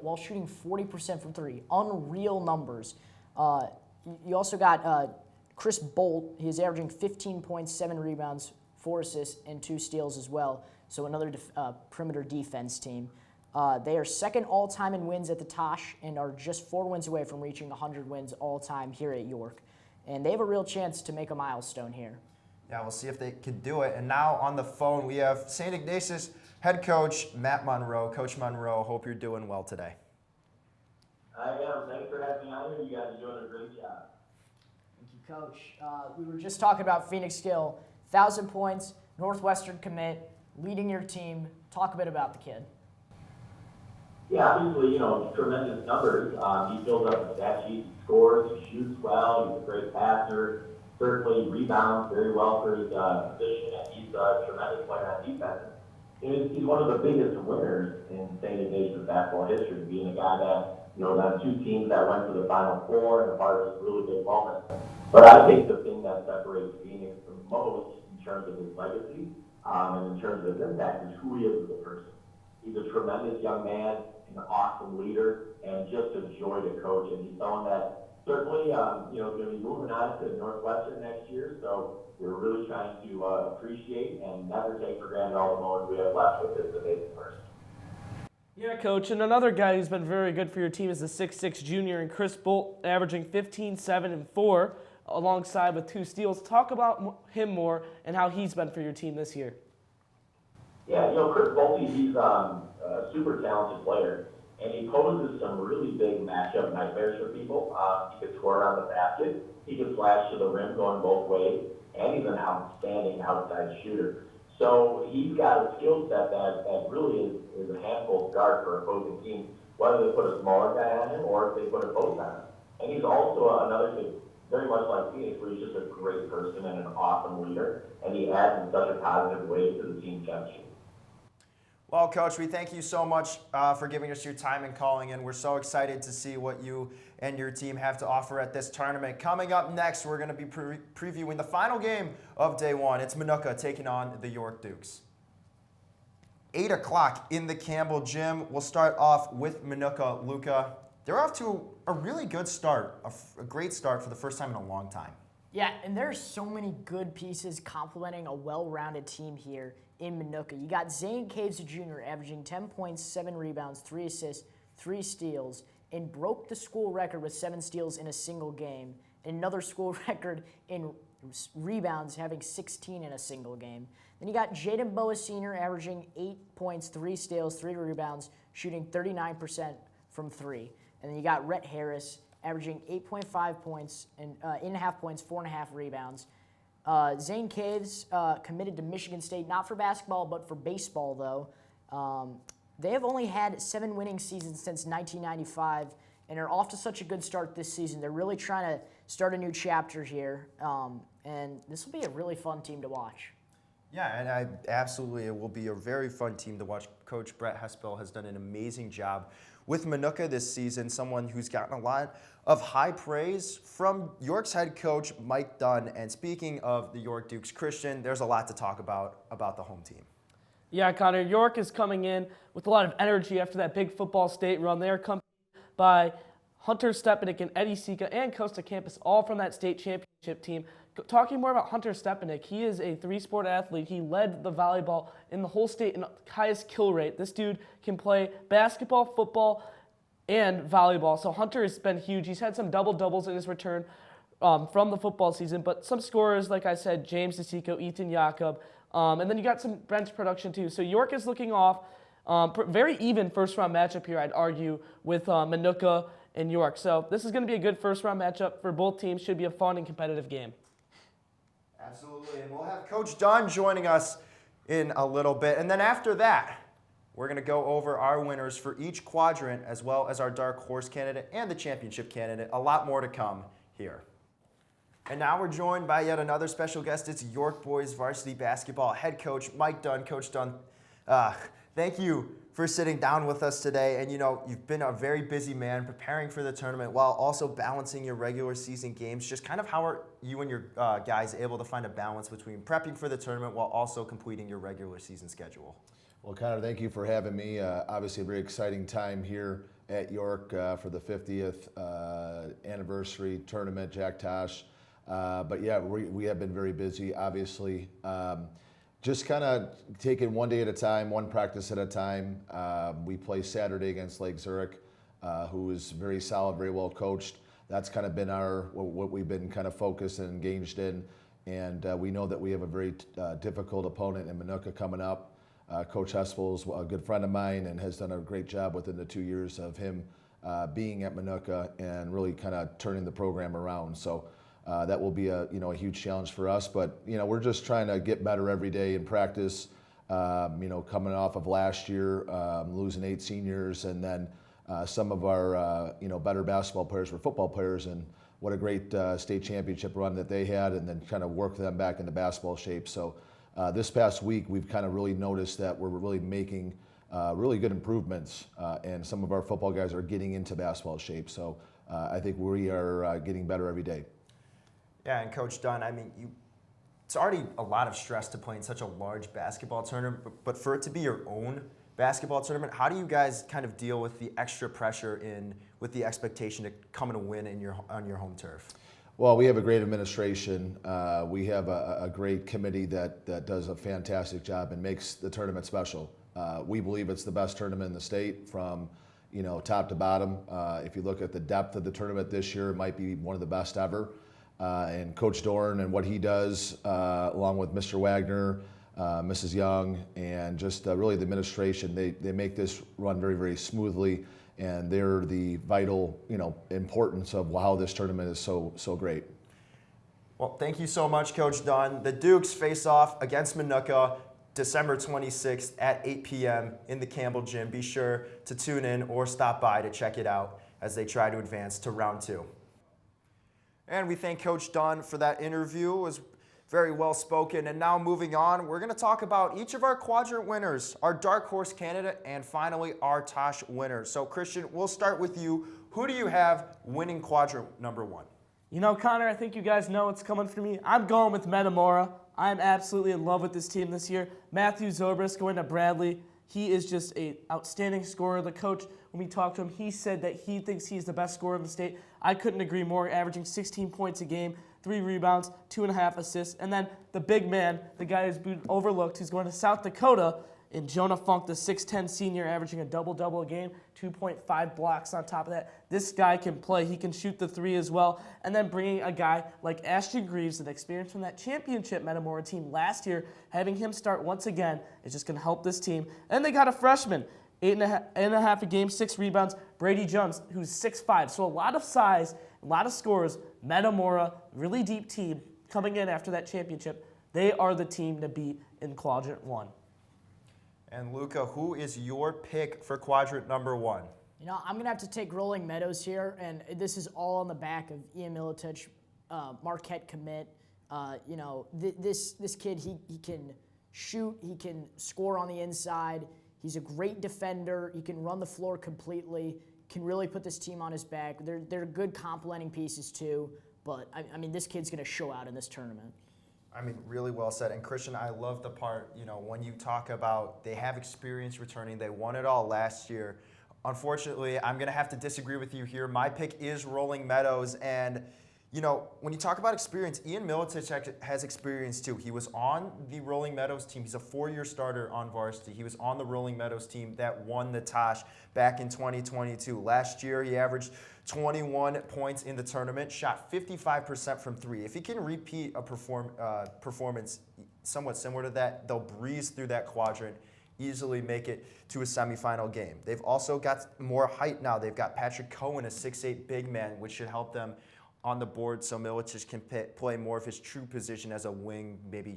[SPEAKER 2] while shooting 40% from three. Unreal numbers. You also got Chris Bolt. He's averaging 15 points, 7 rebounds, 4 assists, and 2 steals as well. So another perimeter defense team. They are second all-time in wins at the Tosh and are just 4 wins away from reaching 100 wins all-time here at York. And they have a real chance to make a milestone here.
[SPEAKER 1] Yeah, we'll see if they can do it. And now on the phone, we have St. Ignatius head coach Matt Monroe. Coach Monroe, hope you're doing well today.
[SPEAKER 6] I am. Thanks for having me on here. You guys are doing a great job.
[SPEAKER 2] Thank you, Coach. We were just talking about Phoenix Gill. 1,000 points, Northwestern commit, leading your team. Talk a bit about the kid.
[SPEAKER 5] Yeah, obviously, tremendous numbers. He builds up the stat sheet, he scores, he shoots well, he's a great passer, certainly rebounds very well for his position, and he's a tremendous player on defense. He's one of the biggest winners in St. Ignatius basketball history, being a guy that, done 2 teams that went to the Final Four and a part of this really big moment. But I think the thing that separates Phoenix the most in terms of his legacy and in terms of his impact is who he is as a person. He's a tremendous young man, an awesome leader, and just a joy to coach. And he's someone that certainly, going to be moving on to Northwestern next year. So we're really trying to appreciate and never take for granted all the moments we have left with this amazing person.
[SPEAKER 9] Yeah, Coach, and another guy who's been very good for your team is the 6'6" junior, and Chris Bolt, averaging 15, 7, and 4, alongside with 2 steals. Talk about him more and how he's been for your team this year.
[SPEAKER 5] Yeah, Chris Bolte, he's a super talented player, and he poses some really big matchup nightmares for people. He can score around the basket, he can slash to the rim going both ways, and he's an outstanding outside shooter. So he's got a skill set that really is a handful of guard for opposing teams, whether they put a smaller guy on him or if they put a post on him. And he's also another kid, very much like Phoenix, where he's just a great person and an awesome leader, and he adds in such a positive way to the team chemistry.
[SPEAKER 1] Well, Coach, we thank you so much for giving us your time and calling in. We're so excited to see what you and your team have to offer at this tournament. Coming up next, we're going to be previewing the final game of day 1. It's Manuka taking on the York Dukes. 8 o'clock in the Campbell Gym. We'll start off with Manuka. Luca, they're off to a really good start, a great start for the first time in a long time.
[SPEAKER 2] Yeah, and there's so many good pieces complementing a well-rounded team here in Manuka. You got Zane Caves Jr. averaging 10 points, 7 rebounds, 3 assists, 3 steals, and broke the school record with 7 steals in a single game. And another school record in rebounds, having 16 in a single game. Then you got Jaden Boa Sr. averaging 8 points, 3 steals, 3 rebounds, shooting 39% from 3. And then you got Rhett Harris averaging 8.5 points and 8.5 points, 4.5 rebounds. Zane Caves committed to Michigan State, not for basketball, but for baseball, though. They have only had 7 winning seasons since 1995 and are off to such a good start this season. They're really trying to start a new chapter here, and this will be a really fun team to watch.
[SPEAKER 1] Yeah, and it will be a very fun team to watch. Coach Brett Hespel has done an amazing job with Manuka this season, someone who's gotten a lot of high praise from York's head coach, Mike Dunn. And speaking of the York Dukes, Christian, there's a lot to talk about the home team.
[SPEAKER 9] Yeah, Connor, York is coming in with a lot of energy after that big football state run. They are accompanied by Hunter Stepanek and Eddie Sika and Costa Campus, all from that state championship team. Talking more about Hunter Stepanek, he is a 3-sport athlete. He led the volleyball in the whole state in highest kill rate. This dude can play basketball, football, and volleyball. So Hunter has been huge. He's had some double-doubles in his return from the football season, but some scorers, like I said, James DeSanto, Ethan Jakob, And then you got some bench production too. So York is looking off. Very even first-round matchup here, I'd argue, with Manuka and York. So this is going to be a good first-round matchup for both teams. Should be a fun and competitive game.
[SPEAKER 1] Absolutely, and we'll have Coach Dunn joining us in a little bit. And then after that, we're going to go over our winners for each quadrant, as well as our dark horse candidate and the championship candidate. A lot more to come here. And now we're joined by yet another special guest. It's York Boys varsity basketball head coach Mike Dunn. Coach Dunn, thank you for sitting down with us today. And you've been a very busy man preparing for the tournament while also balancing your regular season games. Just kind of how are you and your guys able to find a balance between prepping for the tournament while also completing your regular season schedule?
[SPEAKER 10] Well, Connor, thank you for having me. Obviously a very exciting time here at York for the 50th anniversary tournament, Jack Tosh. But yeah, we have been very busy, obviously. Just kind of taking one day at a time, one practice at a time. We play Saturday against Lake Zurich, who is very solid, very well coached. That's kind of been what we've been kind of focused and engaged in. And we know that we have a very difficult opponent in Manuka coming up. Coach Hespel is a good friend of mine and has done a great job within the 2 years of him being at Manuka and really kind of turning the program around. So that will be a huge challenge for us. But we're just trying to get better every day in practice. Coming off of last year, losing 8 seniors, and then some of our better basketball players were football players, and what a great state championship run that they had, and then kind of work them back into basketball shape. So this past week, we've kind of really noticed that we're really making really good improvements, and some of our football guys are getting into basketball shape. So I think we are getting better every day.
[SPEAKER 1] Yeah, and Coach Dunn, it's already a lot of stress to play in such a large basketball tournament, but for it to be your own basketball tournament, how do you guys kind of deal with the extra pressure with the expectation to come and win on your home turf?
[SPEAKER 10] Well, we have a great administration. We have a great committee that does a fantastic job and makes the tournament special. We believe it's the best tournament in the state from top to bottom. If you look at the depth of the tournament this year, it might be one of the best ever. And Coach Doran and what he does, along with Mr. Wagner, Mrs. Young, and just really the administration, they make this run very, very smoothly, and they're the vital, importance of how this tournament is so great.
[SPEAKER 1] Well, thank you so much, Coach Dunn. The Dukes face off against Manuka December 26th at 8 p.m. in the Campbell Gym. Be sure to tune in or stop by to check it out as they try to advance to round 2. And we thank Coach Dunn for that interview. It was very well spoken. And now moving on, we're going to talk about each of our quadrant winners, our dark horse candidate, and finally our Tosh winners. So Christian, we'll start with you. Who do you have winning quadrant number 1?
[SPEAKER 9] Connor, I think you guys know what's coming for me. I'm going with Metamora. I'm absolutely in love with this team this year. Matthew Zobrist going to Bradley. He is just an outstanding scorer. The coach, when we talked to him, he said that he thinks he's the best scorer in the state. I couldn't agree more, averaging 16 points a game, 3 rebounds, 2.5 assists. And then the big man, the guy who's been overlooked, who's going to South Dakota, in Jonah Funk, the 6'10 senior, averaging a double-double a game, 2.5 blocks on top of that. This guy can play. He can shoot the 3 as well. And then bringing a guy like Ashton Greaves, that experience from that championship Metamora team last year, having him start once again is just going to help this team. And they got a freshman, 8.5 a game, 6 rebounds, Brady Jones, who's 6'5". So a lot of size, a lot of scores. Metamora, really deep team, coming in after that championship. They are the team to beat in Quadrant 1.
[SPEAKER 1] And Luca, who is your pick for quadrant number 1?
[SPEAKER 2] I'm going to have to take Rolling Meadows here, and this is all on the back of Ian Milicic, Marquette commit. This kid, he can shoot, he can score on the inside. He's a great defender. He can run the floor completely, can really put this team on his back. They're good complementing pieces too, but this kid's going to show out in this tournament.
[SPEAKER 1] Really well said. And Christian, I love the part, when you talk about they have experience returning, they won it all last year. Unfortunately, I'm going to have to disagree with you here. My pick is Rolling Meadows. And, when you talk about experience, Ian Milicic has experience too. He was on the Rolling Meadows team. He's a 4-year starter on varsity. He was on the Rolling Meadows team that won the Tosh back in 2022. Last year, he averaged 21 points in the tournament, shot 55% from 3. If he can repeat a performance somewhat similar to that. They'll breeze through that quadrant, easily make it to a semifinal game. They've also got more height now. They've got Patrick Cohen, a 6'8" big man, which should help them on the board so Milicic can play more of his true position as a wing, maybe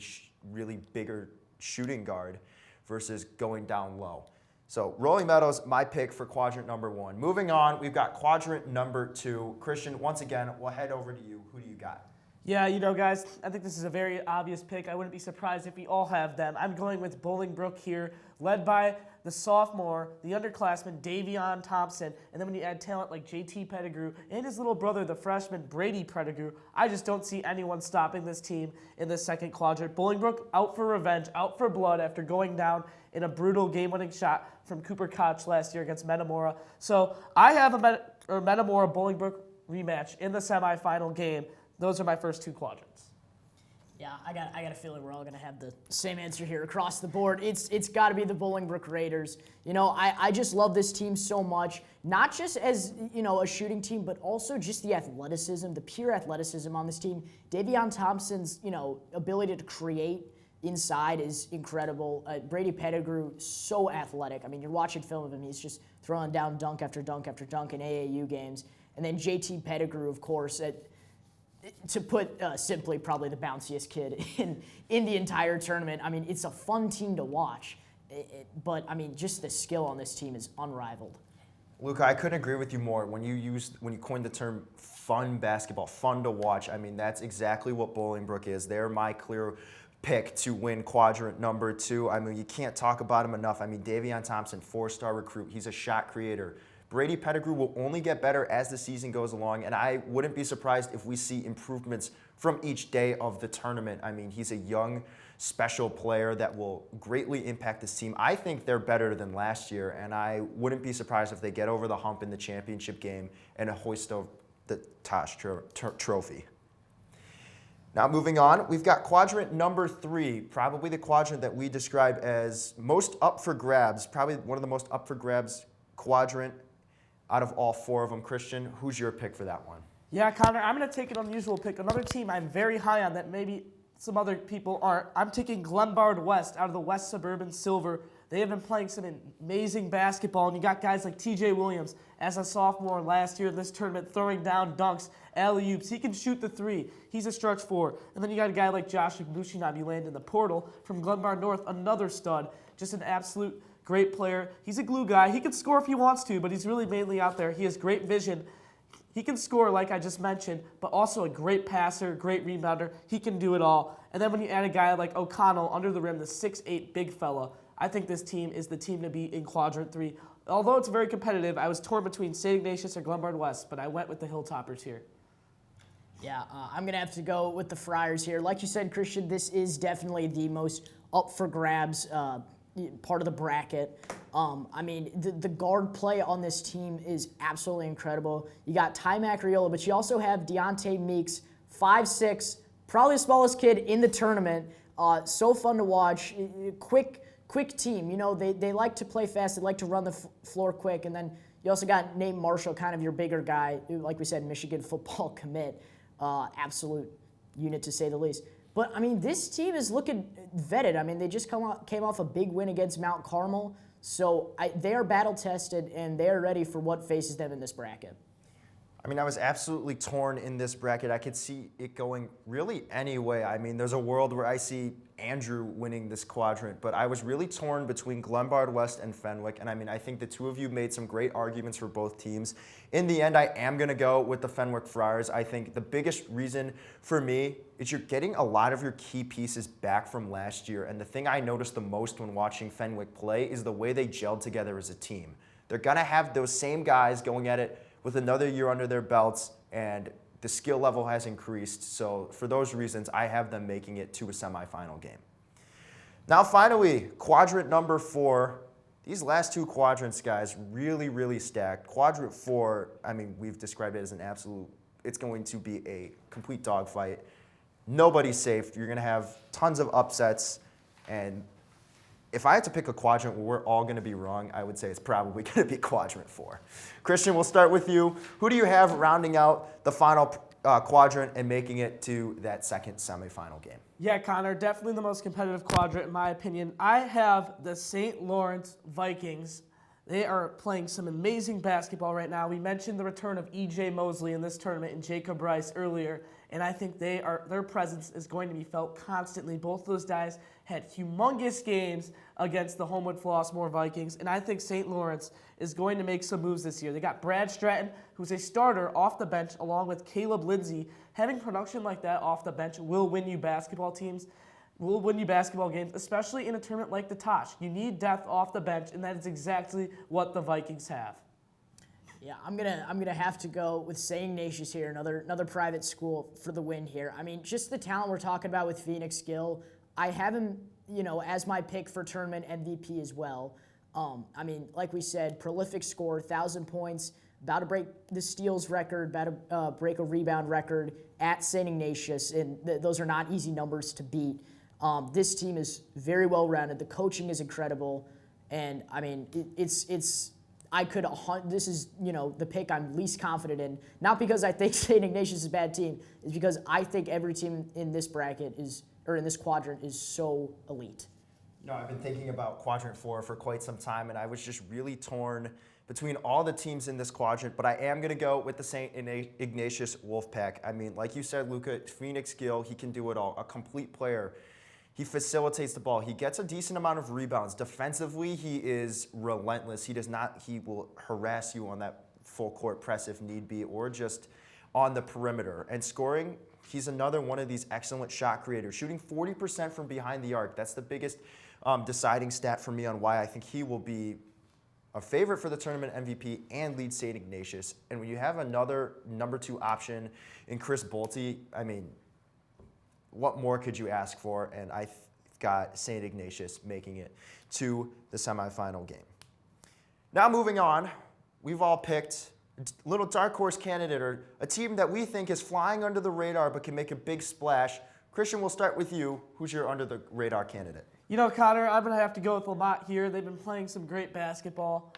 [SPEAKER 1] really bigger shooting guard versus going down low. So Rolling Meadows, my pick for quadrant number 1. Moving on, we've got quadrant number 2. Christian, once again, we'll head over to you. Who do you got?
[SPEAKER 9] Yeah, you know, guys, I think this is a very obvious pick. I wouldn't be surprised if we all have them. I'm going with Bolingbrook here, led by the sophomore, the underclassman, Davion Thompson. And then when you add talent like JT Pettigrew and his little brother, the freshman Brady Pettigrew, I just don't see anyone stopping this team in the second quadrant. Bolingbrook out for revenge, out for blood after going down in a brutal game-winning shot from Cooper Koch last year against Metamora. So I have a Metamora Bolingbrook rematch in the semifinal game. Those are my first 2 quadrants.
[SPEAKER 2] Yeah, I got a feeling we're all going to have the same answer here across the board. It's got to be the Bolingbrook Raiders. You know, I just love this team so much, not just as, you know, a shooting team, but also just the athleticism, the pure athleticism on this team. Davion Thompson's, you know, ability to create inside is incredible. Brady Pettigrew, so athletic. I mean, you're watching film of him, he's just throwing down dunk after dunk after dunk in AAU games. And then JT Pettigrew, of course, to put simply, probably the bounciest kid in the entire tournament. I mean, it's a fun team to watch, but I mean, just the skill on this team is unrivaled.
[SPEAKER 1] Luca, I couldn't agree with you more. When you coined the term fun basketball, fun to watch, I mean, that's exactly what Bolingbrook is. They're my clear pick to win quadrant number 2. I mean, you can't talk about him enough. I mean, Davion Thompson, 4-star recruit. He's a shot creator. Brady Pettigrew will only get better as the season goes along, and I wouldn't be surprised if we see improvements from each day of the tournament. I mean, he's a young, special player that will greatly impact this team. I think they're better than last year, and I wouldn't be surprised if they get over the hump in the championship game and hoist over the Tosh trophy. Now moving on, we've got quadrant number 3, probably the quadrant that we describe as most up for grabs, probably one of the most up for grabs quadrant out of all 4 of them. Christian, who's your pick for that one?
[SPEAKER 9] Yeah, Connor, I'm going to take an unusual pick. Another team I'm very high on that maybe some other people aren't. I'm taking Glenbard West out of the West Suburban Silver. They have been playing some amazing basketball, and you got guys like TJ Williams as a sophomore last year in this tournament throwing down dunks, alley-oops. He can shoot the 3. He's a stretch 4. And then you got a guy like Josh Bushinab land in the portal from Glenbard North, another stud, just an absolute great player. He's a glue guy. He can score if he wants to, but he's really mainly out there. He has great vision. He can score, like I just mentioned, but also a great passer, great rebounder. He can do it all. And then when you add a guy like O'Connell under the rim, the 6'8" big fella, I think this team is the team to beat in quadrant 3. Although it's very competitive, I was torn between St Ignatius or Glenbard West, but I went with the Hilltoppers here.
[SPEAKER 2] Yeah, I'm going to have to go with the Friars here. Like you said, Christian, this is definitely the most up for grabs part of the bracket. I mean, the guard play on this team is absolutely incredible. You got Ty Macriola, but you also have Deontay Meeks, 5'6", probably the smallest kid in the tournament. So fun to watch. Quick team. You know, they like to play fast. They like to run the floor quick. And then you also got Nate Marshall, kind of your bigger guy, who, like we said, Michigan football commit. Absolute unit, to say the least. But, I mean, this team is looking vetted. I mean, they just came off a big win against Mount Carmel. So they are battle-tested, and they are ready for what faces them in this bracket.
[SPEAKER 1] I mean, I was absolutely torn in this bracket. I could see it going really any way. I mean, there's a world where I see Andrew winning this quadrant, but I was really torn between Glenbard West and Fenwick, and I mean, I think the two of you made some great arguments for both teams. In the end, I am going to go with the Fenwick Friars. I think the biggest reason for me is you're getting a lot of your key pieces back from last year, and the thing I noticed the most when watching Fenwick play is the way they gelled together as a team. They're going to have those same guys going at it with another year under their belts, and the skill level has increased. So for those reasons, I have them making it to a semifinal game. Now finally, quadrant number 4. These last 2 quadrants, guys, really, really stacked. Quadrant 4, I mean, we've described it as an absolute, it's going to be a complete dogfight. Nobody's safe. You're going to have tons of upsets, and if I had to pick a quadrant where we're all going to be wrong, I would say it's probably going to be quadrant 4. Christian, we'll start with you. Who do you have rounding out the final quadrant and making it to that second semifinal game.
[SPEAKER 9] Yeah, Connor, definitely the most competitive quadrant in my opinion. I have the St. Lawrence Vikings. They are playing some amazing basketball right now. We mentioned the return of E.J. Mosley in this tournament and Jacob Rice earlier, and I think their presence is going to be felt constantly. Both those guys had humongous games against the Homewood Flossmoor Vikings, and I think St. Lawrence is going to make some moves this year. They got Brad Stratton, who's a starter off the bench, along with Caleb Lindsay. Having production like that off the bench will win you basketball games, especially in a tournament like the Tosh. You need depth off the bench, and that is exactly what the Vikings have.
[SPEAKER 2] Yeah, I'm gonna have to go with St. Ignatius here, another private school for the win here. I mean, just the talent we're talking about with Phoenix Gill. I have him, as my pick for tournament MVP as well. I mean, like we said, prolific scorer, 1,000 points, about to break the steals record, about to break a rebound record at St. Ignatius, and those are not easy numbers to beat. This team is very well rounded. The coaching is incredible, and I mean, this is the pick I'm least confident in. Not because I think St. Ignatius is a bad team, it's because I think every team in this bracket in this quadrant is so elite.
[SPEAKER 1] No, I've been thinking about Quadrant 4 for quite some time, and I was just really torn between all the teams in this quadrant, but I am going to go with the St. Ignatius Wolfpack. I mean, like you said, Luca, Phoenix Gill, he can do it all. A complete player. He facilitates the ball. He gets a decent amount of rebounds. Defensively, he is relentless. He will harass you on that full court press if need be, or just on the perimeter. And scoring, he's another one of these excellent shot creators, shooting 40% from behind the arc. That's the biggest deciding stat for me on why I think he will be a favorite for the tournament MVP and lead St. Ignatius. And when you have another number 2 option in Chris Bolte, I mean, what more could you ask for? And I've got St. Ignatius making it to the semifinal game. Now moving on, we've all picked a little dark horse candidate or a team that we think is flying under the radar but can make a big splash. Christian, we'll start with you. Who's your under the radar candidate?
[SPEAKER 9] Connor, I'm going to have to go with Lamont here. They've been playing some great basketball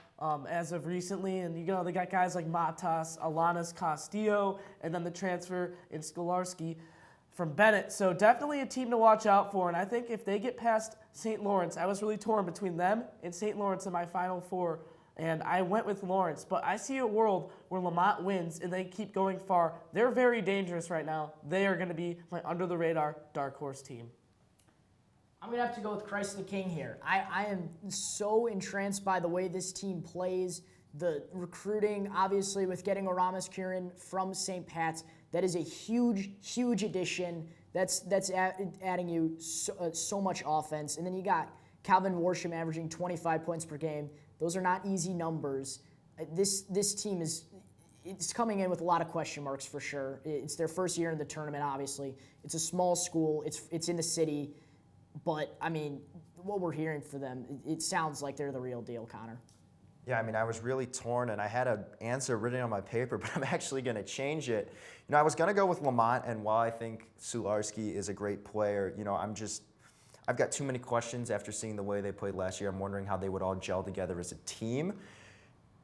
[SPEAKER 9] as of recently, and they got guys like Matas, Alanis Castillo, and then the transfer in Skolarski from Bennett. So definitely a team to watch out for, and I think if they get past St. Lawrence, I was really torn between them and St. Lawrence in my Final Four, and I went with Lawrence. But I see a world where Lamont wins and they keep going far. They're very dangerous right now. They are going to be my under-the-radar dark horse team.
[SPEAKER 2] I'm going to have to go with Christ the King here. I am so entranced by the way this team plays, the recruiting, obviously, with getting Oramus Curran from St. Pat's. That is a huge, huge addition. That's adding you so much offense. And then you got Calvin Worsham averaging 25 points per game. Those are not easy numbers. This team it's coming in with a lot of question marks for sure. It's their first year in the tournament, obviously. It's a small school. It's in the city. But, I mean, what we're hearing for them, it sounds like they're the real deal, Connor.
[SPEAKER 1] Yeah, I mean, I was really torn, and I had an answer written on my paper, but I'm actually going to change it. I was going to go with Lamont, and while I think Sularski is a great player, I've got too many questions after seeing the way they played last year. I'm wondering how they would all gel together as a team.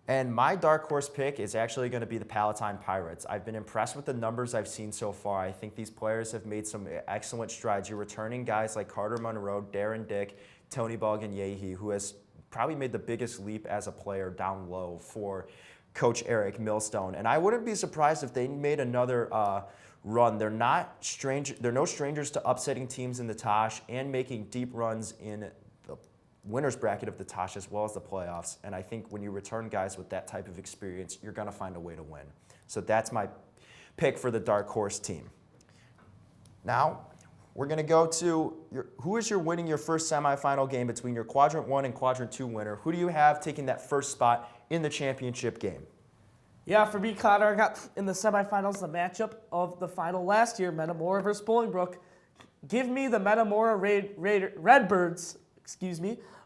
[SPEAKER 1] And my dark horse pick is actually going to be the Palatine Pirates. I've been impressed with the numbers I've seen so far. I think these players have made some excellent strides. You're returning guys like Carter Monroe, Darren Dick, Tony Balgan-Yehi, who has probably made the biggest leap as a player down low for Coach Eric Millstone. And I wouldn't be surprised if they made another run. They're no strangers to upsetting teams in the Tosh and making deep runs in the winner's bracket of the Tosh as well as the playoffs. And I think when you return guys with that type of experience, you're going to find a way to win. So that's my pick for the dark horse team. Now, we're going to go to who is winning your first semifinal game between your Quadrant 1 and Quadrant 2 winner. Who do you have taking that first spot in the championship game?
[SPEAKER 9] Yeah, for me, Connor, I got in the semifinals the matchup of the final last year, Metamora versus Bolingbrook. Give me the Metamora Redbirds,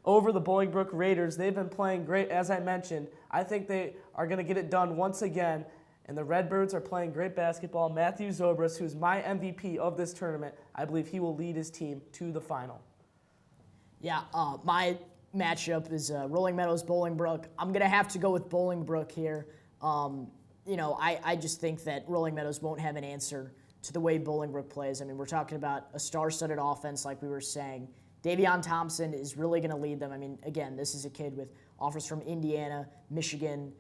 [SPEAKER 9] over the Bolingbrook Raiders. They've been playing great, as I mentioned. I think they are going to get it done once again. And the Redbirds are playing great basketball. Matthew Zobris, who's my MVP of this tournament, I believe he will lead his team to the final.
[SPEAKER 2] Yeah, my matchup is Rolling Meadows Bolingbrook. I'm going to have to go with Bolingbrook here. I just think that Rolling Meadows won't have an answer to the way Bolingbrook plays. I mean, we're talking about a star-studded offense, like we were saying. Davion Thompson is really going to lead them. I mean, again, this is a kid with offers from Indiana, Michigan,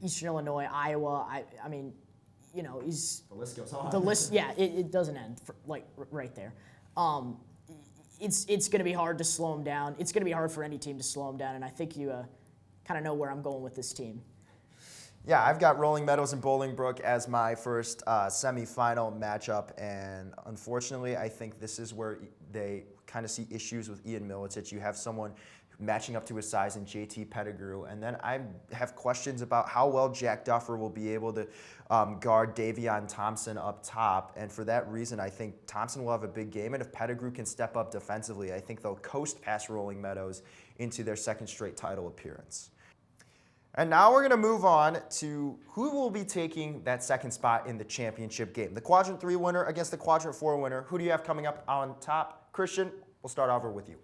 [SPEAKER 2] Eastern Illinois, Iowa. I mean, he's
[SPEAKER 1] The list goes on.
[SPEAKER 2] the list. Yeah, it doesn't end right there. It's going to be hard to slow him down. It's going to be hard for any team to slow him down, and I think you kind of know where I'm going with this team.
[SPEAKER 1] Yeah, I've got Rolling Meadows and Bolingbrook as my first semifinal matchup, and unfortunately, I think this is where they kind of see issues with Ian Milicic. You have someone matching up to his size in JT Pettigrew, and then I have questions about how well Jack Duffer will be able to guard Davion Thompson up top, and for that reason, I think Thompson will have a big game, and if Pettigrew can step up defensively, I think they'll coast past Rolling Meadows into their second straight title appearance. And now we're going to move on to who will be taking that second spot in the championship game. The Quadrant 3 winner against the Quadrant 4 winner. Who do you have coming up on top? Christian, we'll start over with you.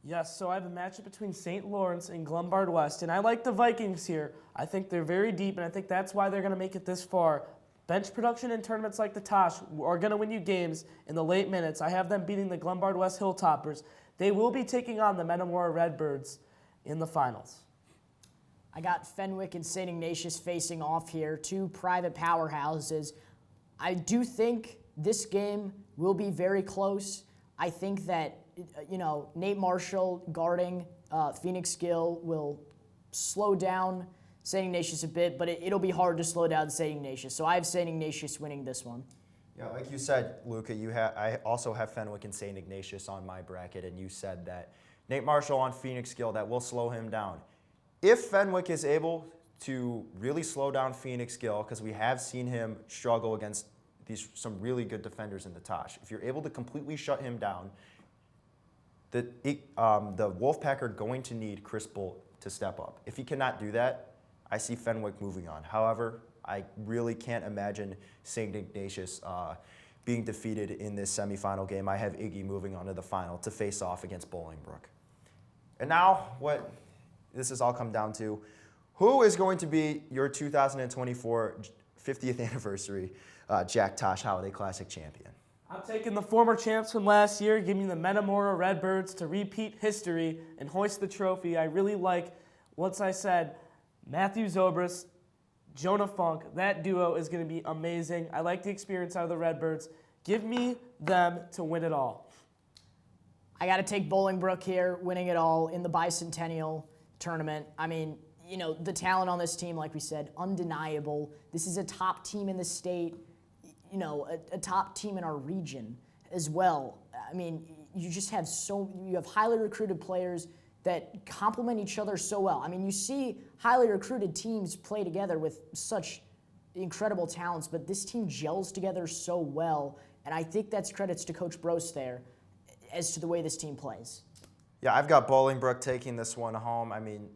[SPEAKER 9] Yes, so I have a matchup between St. Lawrence and Glenbard West, and I like the Vikings here. I think they're very deep, and I think that's why they're going to make it this far. Bench production in tournaments like the Tosh are going to win you games in the late minutes. I have them beating the Glenbard West Hilltoppers. They will be taking on the Metamora Redbirds in the finals.
[SPEAKER 2] I got Fenwick and St. Ignatius facing off here, two private powerhouses. I do think this game will be very close. I think that, Nate Marshall guarding Phoenix Gill will slow down St. Ignatius a bit, but it'll be hard to slow down St. Ignatius. So I have St. Ignatius winning this one.
[SPEAKER 1] Yeah, like you said, Luca, I also have Fenwick and St. Ignatius on my bracket, and you said that Nate Marshall on Phoenix Gill, that will slow him down. If Fenwick is able to really slow down Phoenix Gill, because we have seen him struggle against some really good defenders in the Tosh, if you're able to completely shut him down, the Wolfpack are going to need Chris Bolt to step up. If he cannot do that, I see Fenwick moving on. However, I really can't imagine St. Ignatius being defeated in this semifinal game. I have Iggy moving on to the final to face off against Bolingbrook. And now, what this has all come down to, who is going to be your 2024 50th anniversary Jack Tosh Holiday Classic champion?
[SPEAKER 9] I'm taking the former champs from last year, giving the Metamora Redbirds to repeat history and hoist the trophy. I really like, once I said, Matthew Zobrist, Jonah Funk. That duo is going to be amazing. I like the experience out of the Redbirds. Give me them to win it all.
[SPEAKER 2] I got to take Bolingbrook here, winning it all in the bicentennial tournament. I mean, the talent on this team, like we said, undeniable. This is a top team in the state, a top team in our region as well. I mean, you have highly recruited players that complement each other so well. I mean, you see highly recruited teams play together with such incredible talents, but this team gels together so well, and I think that's credits to Coach Brose there as to the way this team plays.
[SPEAKER 1] Yeah, I've got Bolingbrook taking this one home. I mean,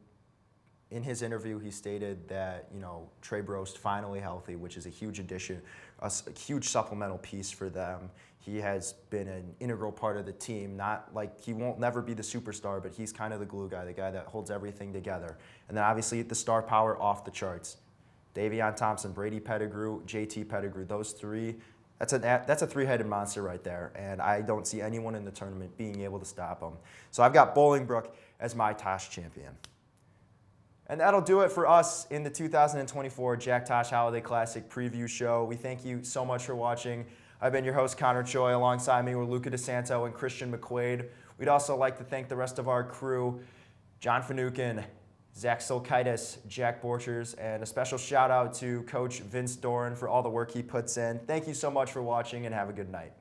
[SPEAKER 1] in his interview, he stated that, Trey Brost finally healthy, which is a huge addition, a huge supplemental piece for them. He has been an integral part of the team, not like he won't never be the superstar, but he's kind of the glue guy, the guy that holds everything together. And then obviously the star power off the charts. Davion Thompson, Brady Pettigrew, JT Pettigrew, those three, that's a three-headed monster right there, and I don't see anyone in the tournament being able to stop him. So I've got Bolingbrook as my Tosh champion. And that'll do it for us in the 2024 Jack Tosh Holiday Classic preview show. We thank you so much for watching. I've been your host, Connor Choi. Alongside me were Luca DeSanto and Christian McQuade. We'd also like to thank the rest of our crew, John Finucane, Zach Solkitis, Jack Borchers, and a special shout out to Coach Vince Doran for all the work he puts in. Thank you so much for watching, and have a good night.